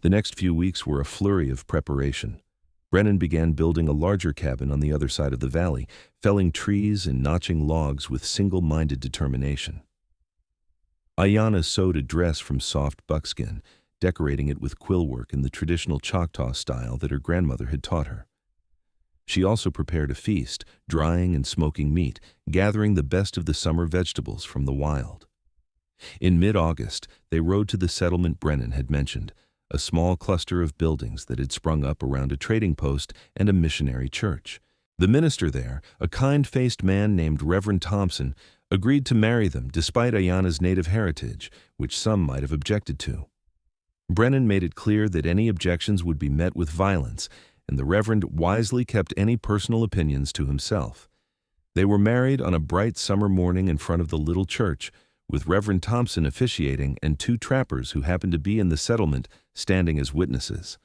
The next few weeks were a flurry of preparation. Brennan began building a larger cabin on the other side of the valley, felling trees and notching logs with single-minded determination. Aiyana sewed a dress from soft buckskin, decorating it with quill work in the traditional Choctaw style that her grandmother had taught her. She also prepared a feast, drying and smoking meat, gathering the best of the summer vegetables from the wild. In mid-August, they rode to the settlement Brennan had mentioned, a small cluster of buildings that had sprung up around a trading post and a missionary church. The minister there, a kind-faced man named Reverend Thompson, agreed to marry them despite Aiyana's native heritage, which some might have objected to. Brennan made it clear that any objections would be met with violence, and the Reverend wisely kept any personal opinions to himself. They were married on a bright summer morning in front of the little church, with Reverend Thompson officiating and 2 trappers who happened to be in the settlement standing as witnesses.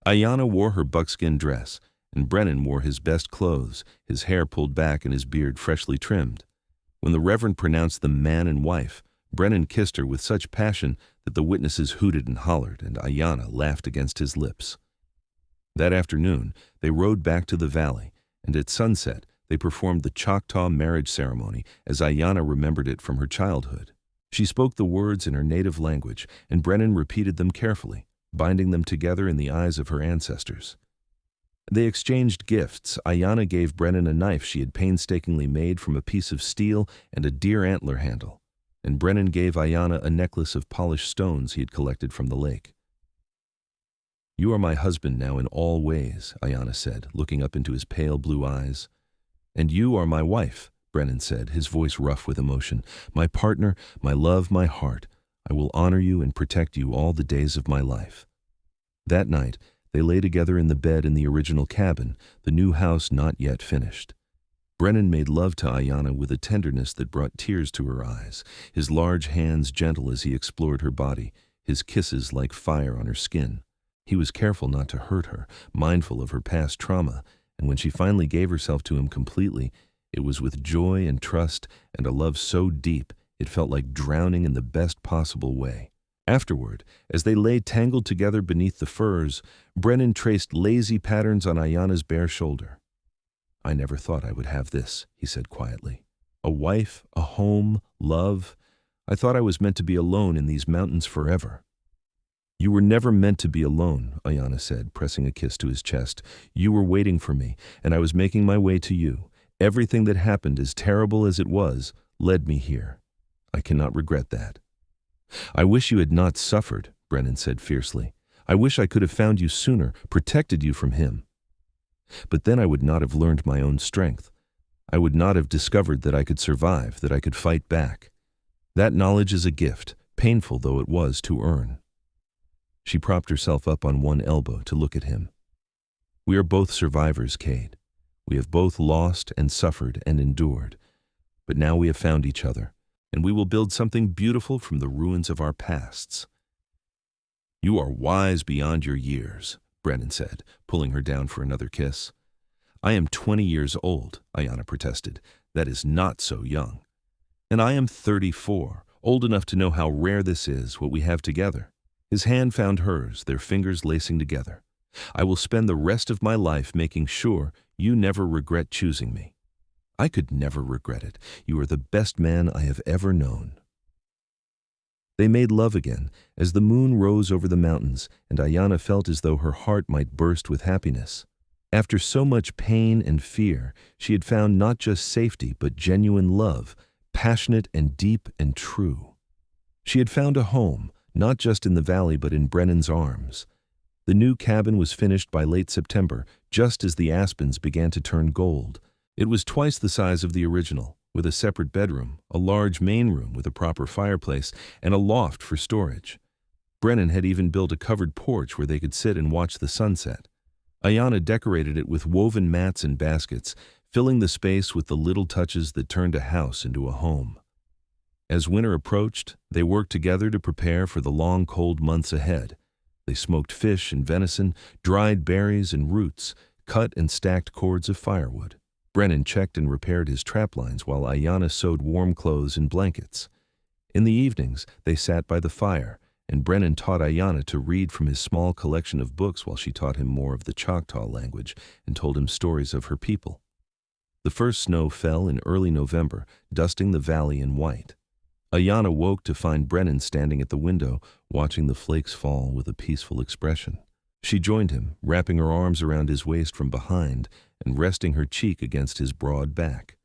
Aiyana wore her buckskin dress, and Brennan wore his best clothes, his hair pulled back and his beard freshly trimmed. When the Reverend pronounced them man and wife, Brennan kissed her with such passion that the witnesses hooted and hollered, and Aiyana laughed against his lips. That afternoon, they rode back to the valley, and at sunset, they performed the Choctaw marriage ceremony as Aiyana remembered it from her childhood. She spoke the words in her native language, and Brennan repeated them carefully, binding them together in the eyes of her ancestors. They exchanged gifts. Aiyana gave Brennan a knife she had painstakingly made from a piece of steel and a deer antler handle, and Brennan gave Aiyana a necklace of polished stones he had collected from the lake. "You are my husband now in all ways," Aiyana said, looking up into his pale blue eyes. "And you are my wife," Brennan said, his voice rough with emotion. "My partner, my love, my heart. I will honor you and protect you all the days of my life." That night, they lay together in the bed in the original cabin, the new house not yet finished. Brennan made love to Aiyana with a tenderness that brought tears to her eyes, his large hands gentle as he explored her body, his kisses like fire on her skin. He was careful not to hurt her, mindful of her past trauma, and when she finally gave herself to him completely, it was with joy and trust and a love so deep it felt like drowning in the best possible way. Afterward, as they lay tangled together beneath the furs, Brennan traced lazy patterns on Aiyana's bare shoulder. "I never thought I would have this," he said quietly. "A wife, a home, love. I thought I was meant to be alone in these mountains forever." "You were never meant to be alone," Aiyana said, pressing a kiss to his chest. "You were waiting for me, and I was making my way to you. Everything that happened, as terrible as it was, led me here. I cannot regret that." "I wish you had not suffered," Brennan said fiercely. "I wish I could have found you sooner, protected you from him. But then I would not have learned my own strength. I would not have discovered that I could survive, that I could fight back. That knowledge is a gift, painful though it was to earn." She propped herself up on one elbow to look at him. "We are both survivors, Cade. We have both lost and suffered and endured. But now we have found each other, and we will build something beautiful from the ruins of our pasts." "You are wise beyond your years," Brennan said, pulling her down for another kiss. "I am 20 years old," Aiyana protested. "That is not so young. And I am 34, old enough to know how rare this is, what we have together." His hand found hers, their fingers lacing together. "I will spend the rest of my life making sure you never regret choosing me." "I could never regret it. You are the best man I have ever known." They made love again as the moon rose over the mountains, and Aiyana felt as though her heart might burst with happiness. After so much pain and fear, she had found not just safety but genuine love, passionate and deep and true. She had found a home, not just in the valley but in Brennan's arms. The new cabin was finished by late September, just as the aspens began to turn gold. It was twice the size of the original, with a separate bedroom, a large main room with a proper fireplace, and a loft for storage. Brennan had even built a covered porch where they could sit and watch the sunset. Aiyana decorated it with woven mats and baskets, filling the space with the little touches that turned a house into a home. As winter approached, they worked together to prepare for the long, cold months ahead. They smoked fish and venison, dried berries and roots, cut and stacked cords of firewood. Brennan checked and repaired his trap lines while Aiyana sewed warm clothes and blankets. In the evenings, they sat by the fire, and Brennan taught Aiyana to read from his small collection of books while she taught him more of the Choctaw language and told him stories of her people. The first snow fell in early November, dusting the valley in white. Aiyana woke to find Brennan standing at the window, watching the flakes fall with a peaceful expression. She joined him, wrapping her arms around his waist from behind and resting her cheek against his broad back.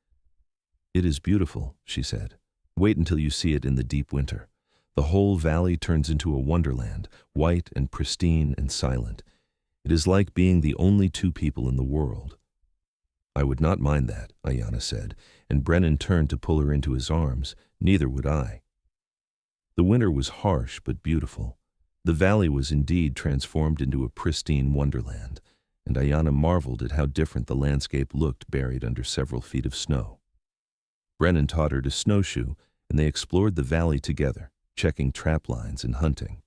"It is beautiful," she said. "Wait until you see it in the deep winter. The whole valley turns into a wonderland, white and pristine and silent. It is like being the only two people in the world." "I would not mind that," Aiyana said, and Brennan turned to pull her into his arms. "Neither would I." The winter was harsh but beautiful. The valley was indeed transformed into a pristine wonderland, and Aiyana marveled at how different the landscape looked buried under several feet of snow. Brennan taught her to snowshoe, and they explored the valley together, checking trap lines and hunting.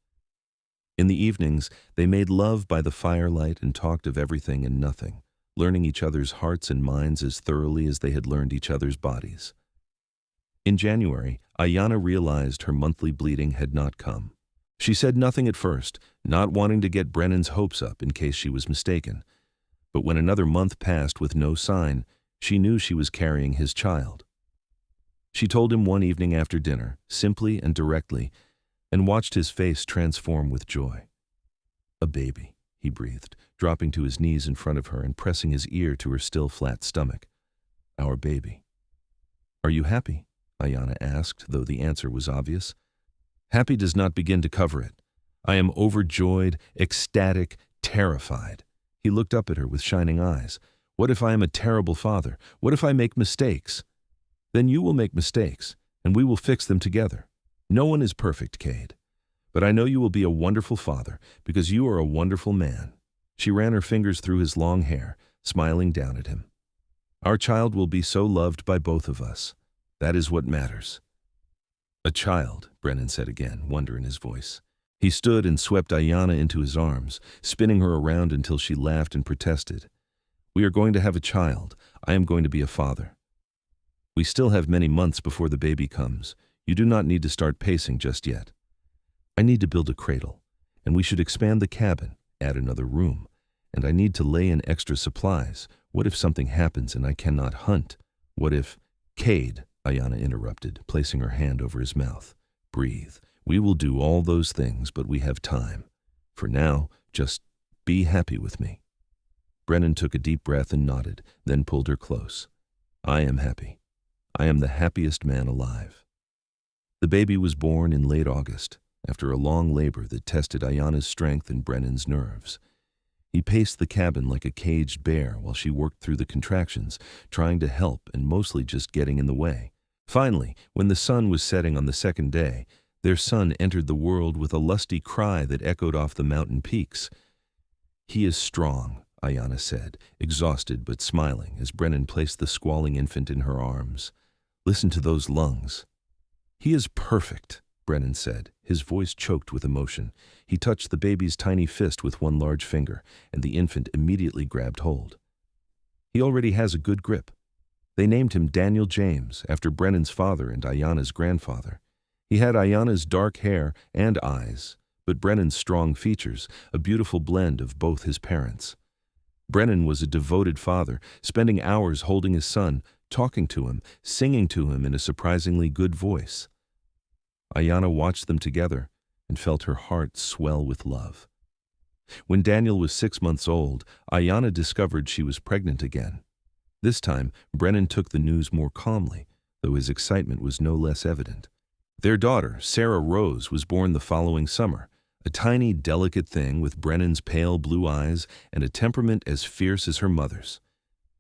In the evenings, they made love by the firelight and talked of everything and nothing, learning each other's hearts and minds as thoroughly as they had learned each other's bodies. In January, Aiyana realized her monthly bleeding had not come. She said nothing at first, not wanting to get Brennan's hopes up in case she was mistaken. But when another month passed with no sign, she knew she was carrying his child. She told him one evening after dinner, simply and directly, and watched his face transform with joy. "A baby," he breathed, dropping to his knees in front of her and pressing his ear to her still flat stomach. "Our baby." "Are you happy?" Aiyana asked, though the answer was obvious. "Happy does not begin to cover it. I am overjoyed, ecstatic, terrified." He looked up at her with shining eyes. "What if I am a terrible father? What if I make mistakes?" "Then you will make mistakes, and we will fix them together. No one is perfect, Cade. But I know you will be a wonderful father, because you are a wonderful man." She ran her fingers through his long hair, smiling down at him. Our child will be so loved by both of us. That is what matters." "A child," Brennan said again, wonder in his voice. He stood and swept Aiyana into his arms, spinning her around until she laughed and protested. "We are going to have a child. I am going to be a father. We still have many months before the baby comes. You do not need to start pacing just yet. I need to build a cradle, and we should expand the cabin, add another room, and I need to lay in extra supplies. What if something happens and I cannot hunt? What if—" "Cade," Aiyana interrupted, placing her hand over his mouth. "Breathe. We will do all those things, but we have time. For now, just be happy with me." Brennan took a deep breath and nodded, then pulled her close. "I am happy. I am the happiest man alive." The baby was born in late August, after a long labor that tested Aiyana's strength and Brennan's nerves. He paced the cabin like a caged bear while she worked through the contractions, trying to help and mostly just getting in the way. Finally, when the sun was setting on the second day, their son entered the world with a lusty cry that echoed off the mountain peaks. "He is strong," Aiyana said, exhausted but smiling as Brennan placed the squalling infant in her arms. "Listen to those lungs." "He is perfect," Brennan said, his voice choked with emotion. He touched the baby's tiny fist with one large finger, and the infant immediately grabbed hold. "He already has a good grip." They named him Daniel James, after Brennan's father and Aiyana's grandfather. He had Aiyana's dark hair and eyes, but Brennan's strong features, a beautiful blend of both his parents. Brennan was a devoted father, spending hours holding his son, talking to him, singing to him in a surprisingly good voice. Aiyana watched them together and felt her heart swell with love. When Daniel was 6 months old, Aiyana discovered she was pregnant again. This time, Brennan took the news more calmly, though his excitement was no less evident. Their daughter, Sarah Rose, was born the following summer, a tiny, delicate thing with Brennan's pale blue eyes and a temperament as fierce as her mother's.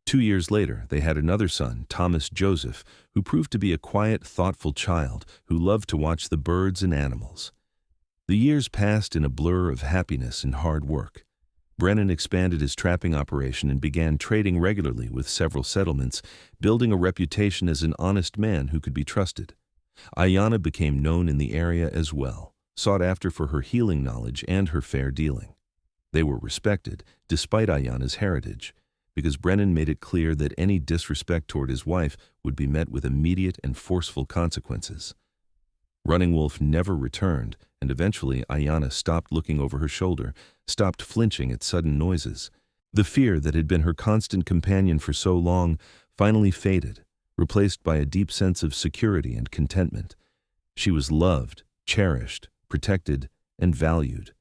2 years later, they had another son, Thomas Joseph, who proved to be a quiet, thoughtful child who loved to watch the birds and animals. The years passed in a blur of happiness and hard work. Brennan expanded his trapping operation and began trading regularly with several settlements, building a reputation as an honest man who could be trusted. Aiyana became known in the area as well, sought after for her healing knowledge and her fair dealing. They were respected, despite Aiyana's heritage, because Brennan made it clear that any disrespect toward his wife would be met with immediate and forceful consequences. Running Wolf never returned, and eventually Aiyana stopped looking over her shoulder, stopped flinching at sudden noises. The fear that had been her constant companion for so long finally faded, replaced by a deep sense of security and contentment. She was loved, cherished, protected, and valued.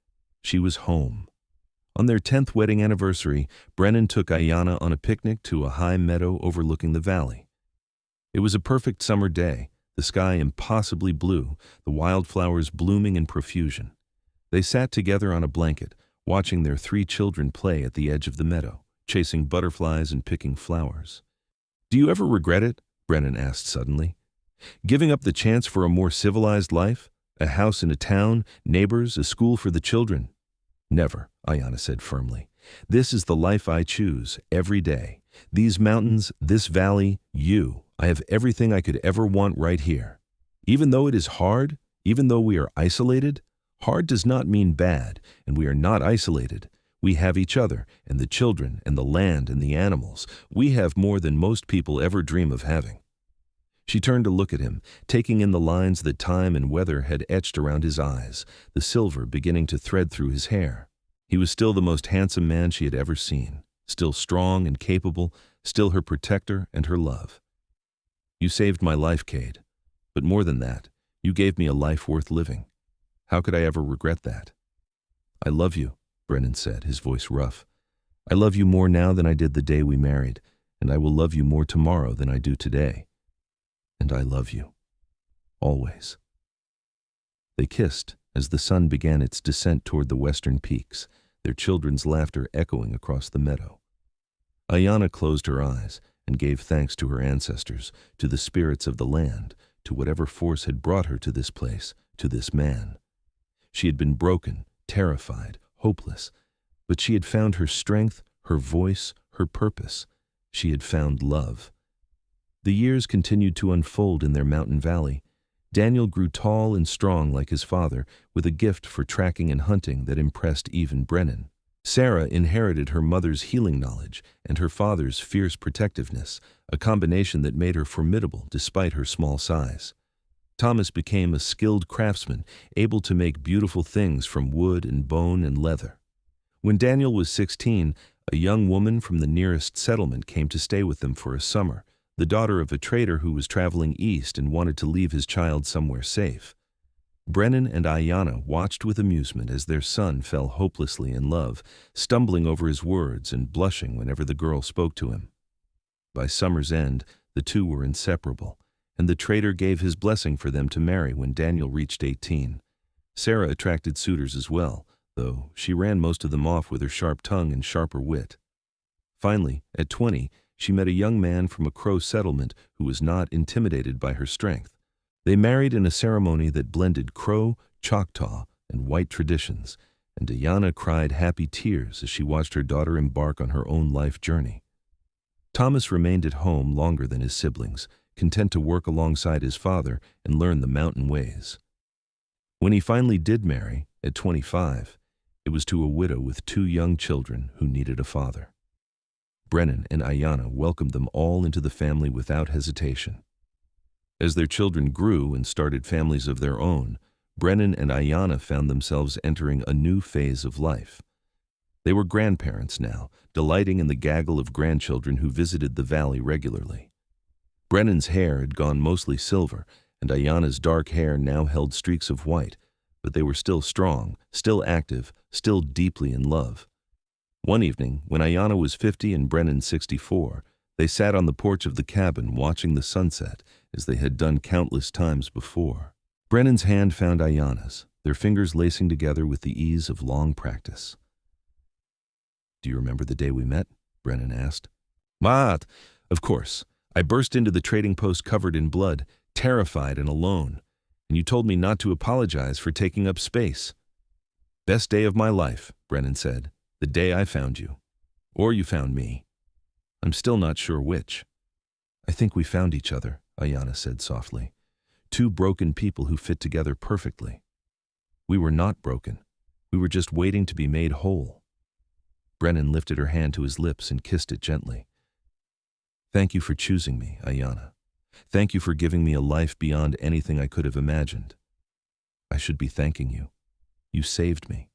She was home. On their 10th wedding anniversary, Brennan took Aiyana on a picnic to a high meadow overlooking the valley. It was a perfect summer day, the sky impossibly blue, the wildflowers blooming in profusion. They sat together on a blanket, watching their 3 children play at the edge of the meadow, chasing butterflies and picking flowers. "Do you ever regret it?" Brennan asked suddenly. "Giving up the chance for a more civilized life? A house in a town, neighbors, a school for the children?" "Never," Aiyana said firmly. "This is the life I choose, every day. These mountains, this valley, you. I have everything I could ever want right here. Even though it is hard, even though we are isolated, hard does not mean bad, and we are not isolated. We have each other, and the children, and the land, and the animals. We have more than most people ever dream of having." She turned to look at him, taking in the lines that time and weather had etched around his eyes, the silver beginning to thread through his hair. He was still the most handsome man she had ever seen, still strong and capable, still her protector and her love. "You saved my life, Cade. But more than that, you gave me a life worth living. How could I ever regret that?" "I love you," Brennan said, his voice rough. "I love you more now than I did the day we married, and I will love you more tomorrow than I do today. And I love you. Always." They kissed as the sun began its descent toward the western peaks, their children's laughter echoing across the meadow. Aiyana closed her eyes and gave thanks to her ancestors, to the spirits of the land, to whatever force had brought her to this place, to this man. She had been broken, terrified, hopeless, but she had found her strength, her voice, her purpose. She had found love. The years continued to unfold in their mountain valley. Daniel grew tall and strong like his father, with a gift for tracking and hunting that impressed even Brennan. Sarah inherited her mother's healing knowledge and her father's fierce protectiveness, a combination that made her formidable despite her small size. Thomas became a skilled craftsman, able to make beautiful things from wood and bone and leather. When Daniel was 16, a young woman from the nearest settlement came to stay with them for a summer, the daughter of a trader who was traveling east and wanted to leave his child somewhere safe. Brennan and Aiyana watched with amusement as their son fell hopelessly in love, stumbling over his words and blushing whenever the girl spoke to him. By summer's end, the two were inseparable, and the trader gave his blessing for them to marry when Daniel reached 18. Sarah attracted suitors as well, though she ran most of them off with her sharp tongue and sharper wit. Finally, at 20, she met a young man from a Crow settlement who was not intimidated by her strength. They married in a ceremony that blended Crow, Choctaw, and white traditions, and Aiyana cried happy tears as she watched her daughter embark on her own life journey. Thomas remained at home longer than his siblings, content to work alongside his father and learn the mountain ways. When he finally did marry, at 25, it was to a widow with 2 young children who needed a father. Brennan and Aiyana welcomed them all into the family without hesitation. As their children grew and started families of their own, Brennan and Aiyana found themselves entering a new phase of life. They were grandparents now, delighting in the gaggle of grandchildren who visited the valley regularly. Brennan's hair had gone mostly silver, and Aiyana's dark hair now held streaks of white, but they were still strong, still active, still deeply in love. One evening, when Aiyana was 50 and Brennan 64, they sat on the porch of the cabin watching the sunset as they had done countless times before. Brennan's hand found Aiyana's, their fingers lacing together with the ease of long practice. "Do you remember the day we met?" Brennan asked. "What? Of course. I burst into the trading post covered in blood, terrified and alone, and you told me not to apologize for taking up space." "Best day of my life," Brennan said. "The day I found you. Or you found me. I'm still not sure which." "I think we found each other," Aiyana said softly. "Two broken people who fit together perfectly. We were not broken. We were just waiting to be made whole." Brennan lifted her hand to his lips and kissed it gently. "Thank you for choosing me, Aiyana. Thank you for giving me a life beyond anything I could have imagined. I should be thanking you. You saved me."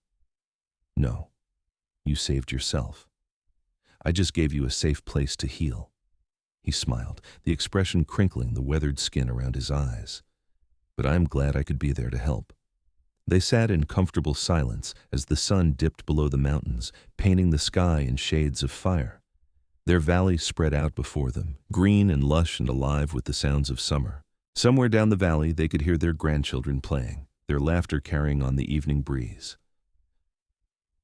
"No, you saved yourself. I just gave you a safe place to heal." He smiled, the expression crinkling the weathered skin around his eyes. "But I am glad I could be there to help." They sat in comfortable silence as the sun dipped below the mountains, painting the sky in shades of fire. Their valley spread out before them, green and lush and alive with the sounds of summer. Somewhere down the valley they could hear their grandchildren playing, their laughter carrying on the evening breeze.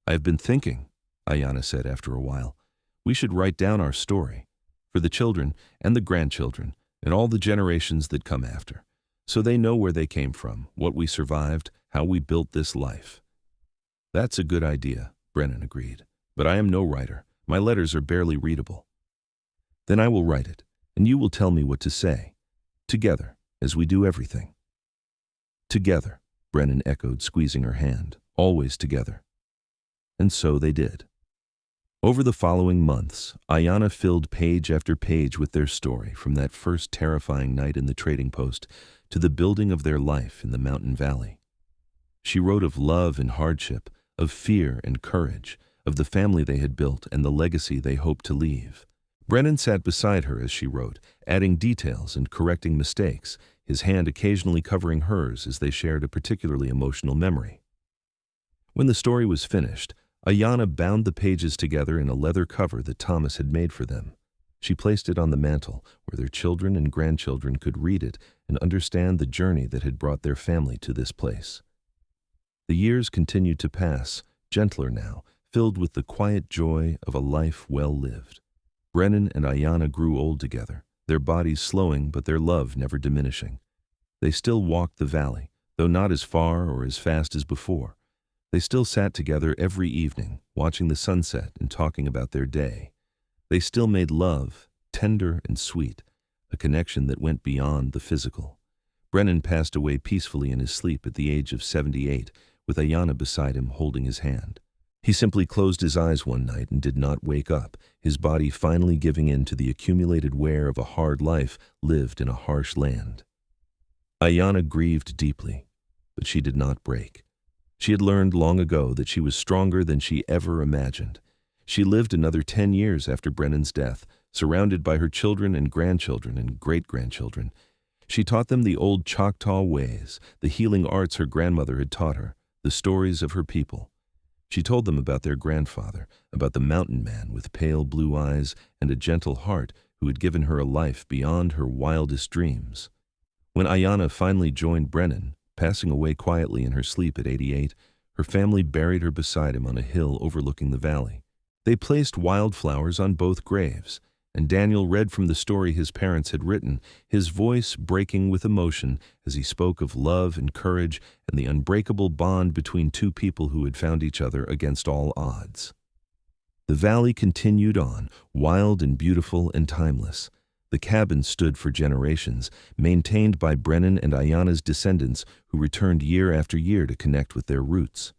"I have been thinking," Aiyana said after a while, "we should write down our story, for the children and the grandchildren and all the generations that come after, so they know where they came from, what we survived, how we built this life." "That's a good idea," Brennan agreed, "but I am no writer. My letters are barely readable." "Then I will write it, and you will tell me what to say. Together, as we do everything." "Together," Brennan echoed, squeezing her hand. "Always together." And so they did. Over the following months, Aiyana filled page after page with their story, from that first terrifying night in the trading post to the building of their life in the mountain valley. She wrote of love and hardship, of fear and courage, of the family they had built and the legacy they hoped to leave. Brennan sat beside her as she wrote, adding details and correcting mistakes, his hand occasionally covering hers as they shared a particularly emotional memory. When the story was finished, Aiyana bound the pages together in a leather cover that Thomas had made for them. She placed it on the mantel, where their children and grandchildren could read it and understand the journey that had brought their family to this place. The years continued to pass, gentler now, filled with the quiet joy of a life well lived. Brennan and Aiyana grew old together, their bodies slowing but their love never diminishing. They still walked the valley, though not as far or as fast as before. They still sat together every evening, watching the sunset and talking about their day. They still made love, tender and sweet, a connection that went beyond the physical. Brennan passed away peacefully in his sleep at the age of 78, with Aiyana beside him holding his hand. He simply closed his eyes one night and did not wake up, his body finally giving in to the accumulated wear of a hard life lived in a harsh land. Aiyana grieved deeply, but she did not break. She had learned long ago that she was stronger than she ever imagined. She lived another 10 years after Brennan's death, surrounded by her children and grandchildren and great-grandchildren. She taught them the old Choctaw ways, the healing arts her grandmother had taught her, the stories of her people. She told them about their grandfather, about the mountain man with pale blue eyes and a gentle heart who had given her a life beyond her wildest dreams. When Aiyana finally joined Brennan, passing away quietly in her sleep at 88, her family buried her beside him on a hill overlooking the valley. They placed wildflowers on both graves, and Daniel read from the story his parents had written, his voice breaking with emotion as he spoke of love and courage and the unbreakable bond between two people who had found each other against all odds. The valley continued on, wild and beautiful and timeless. The cabin stood for generations, maintained by Brennan and Aiyana's descendants who returned year after year to connect with their roots.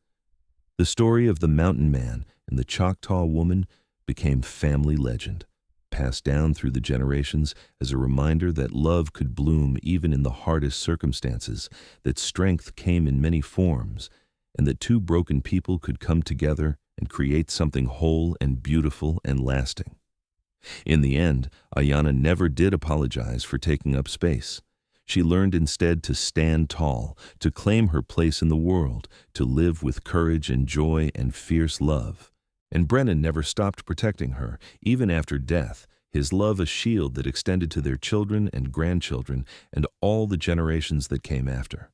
The story of the mountain man and the Choctaw woman became family legend, passed down through the generations as a reminder that love could bloom even in the hardest circumstances, that strength came in many forms, and that two broken people could come together and create something whole and beautiful and lasting. In the end, Aiyana never did apologize for taking up space. She learned instead to stand tall, to claim her place in the world, to live with courage and joy and fierce love. And Brennan never stopped protecting her, even after death, his love a shield that extended to their children and grandchildren and all the generations that came after.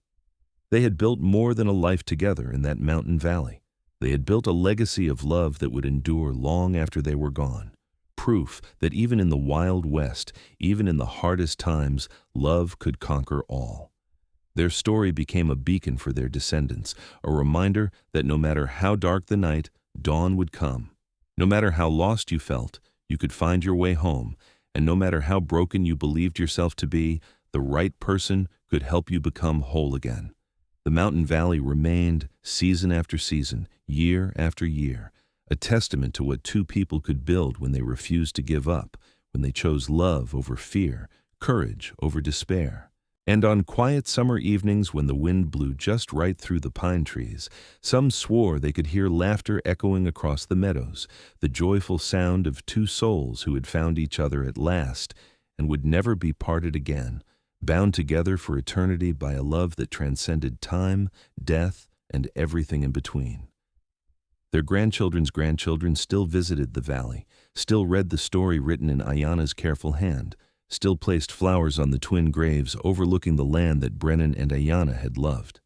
They had built more than a life together in that mountain valley. They had built a legacy of love that would endure long after they were gone. Proof that even in the Wild West, even in the hardest times, love could conquer all. Their story became a beacon for their descendants, a reminder that no matter how dark the night, dawn would come. No matter how lost you felt, you could find your way home, and no matter how broken you believed yourself to be, the right person could help you become whole again. The mountain valley remained, season after season, year after year, a testament to what two people could build when they refused to give up, when they chose love over fear, courage over despair. And on quiet summer evenings when the wind blew just right through the pine trees, some swore they could hear laughter echoing across the meadows, the joyful sound of two souls who had found each other at last and would never be parted again, bound together for eternity by a love that transcended time, death, and everything in between. Their grandchildren's grandchildren still visited the valley, still read the story written in Aiyana's careful hand, still placed flowers on the twin graves overlooking the land that Brennan and Aiyana had loved.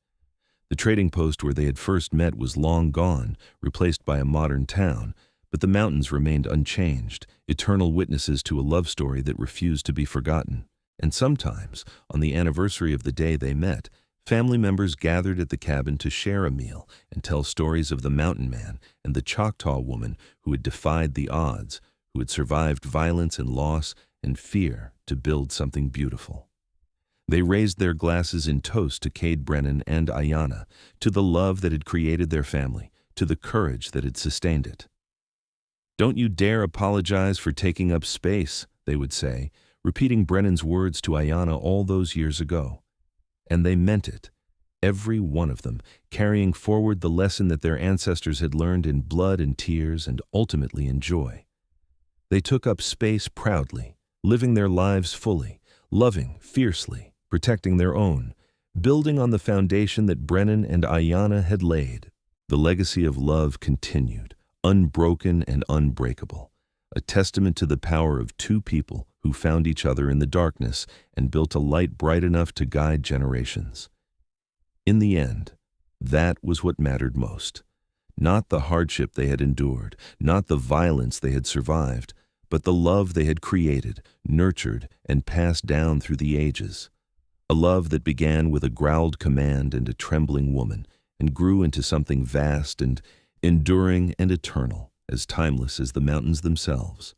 The trading post where they had first met was long gone, replaced by a modern town, but the mountains remained unchanged, eternal witnesses to a love story that refused to be forgotten. And sometimes, on the anniversary of the day they met, family members gathered at the cabin to share a meal and tell stories of the mountain man and the Choctaw woman who had defied the odds, who had survived violence and loss and fear to build something beautiful. They raised their glasses in toast to Cade Brennan and Aiyana, to the love that had created their family, to the courage that had sustained it. "Don't you dare apologize for taking up space," they would say, repeating Brennan's words to Aiyana all those years ago. And they meant it, every one of them, carrying forward the lesson that their ancestors had learned in blood and tears and ultimately in joy. They took up space proudly, living their lives fully, loving fiercely, protecting their own, building on the foundation that Brennan and Aiyana had laid. The legacy of love continued, unbroken and unbreakable, a testament to the power of two people who found each other in the darkness and built a light bright enough to guide generations. In the end, that was what mattered most. Not the hardship they had endured, not the violence they had survived, but the love they had created, nurtured, and passed down through the ages. A love that began with a growled command and a trembling woman, and grew into something vast and enduring and eternal, as timeless as the mountains themselves.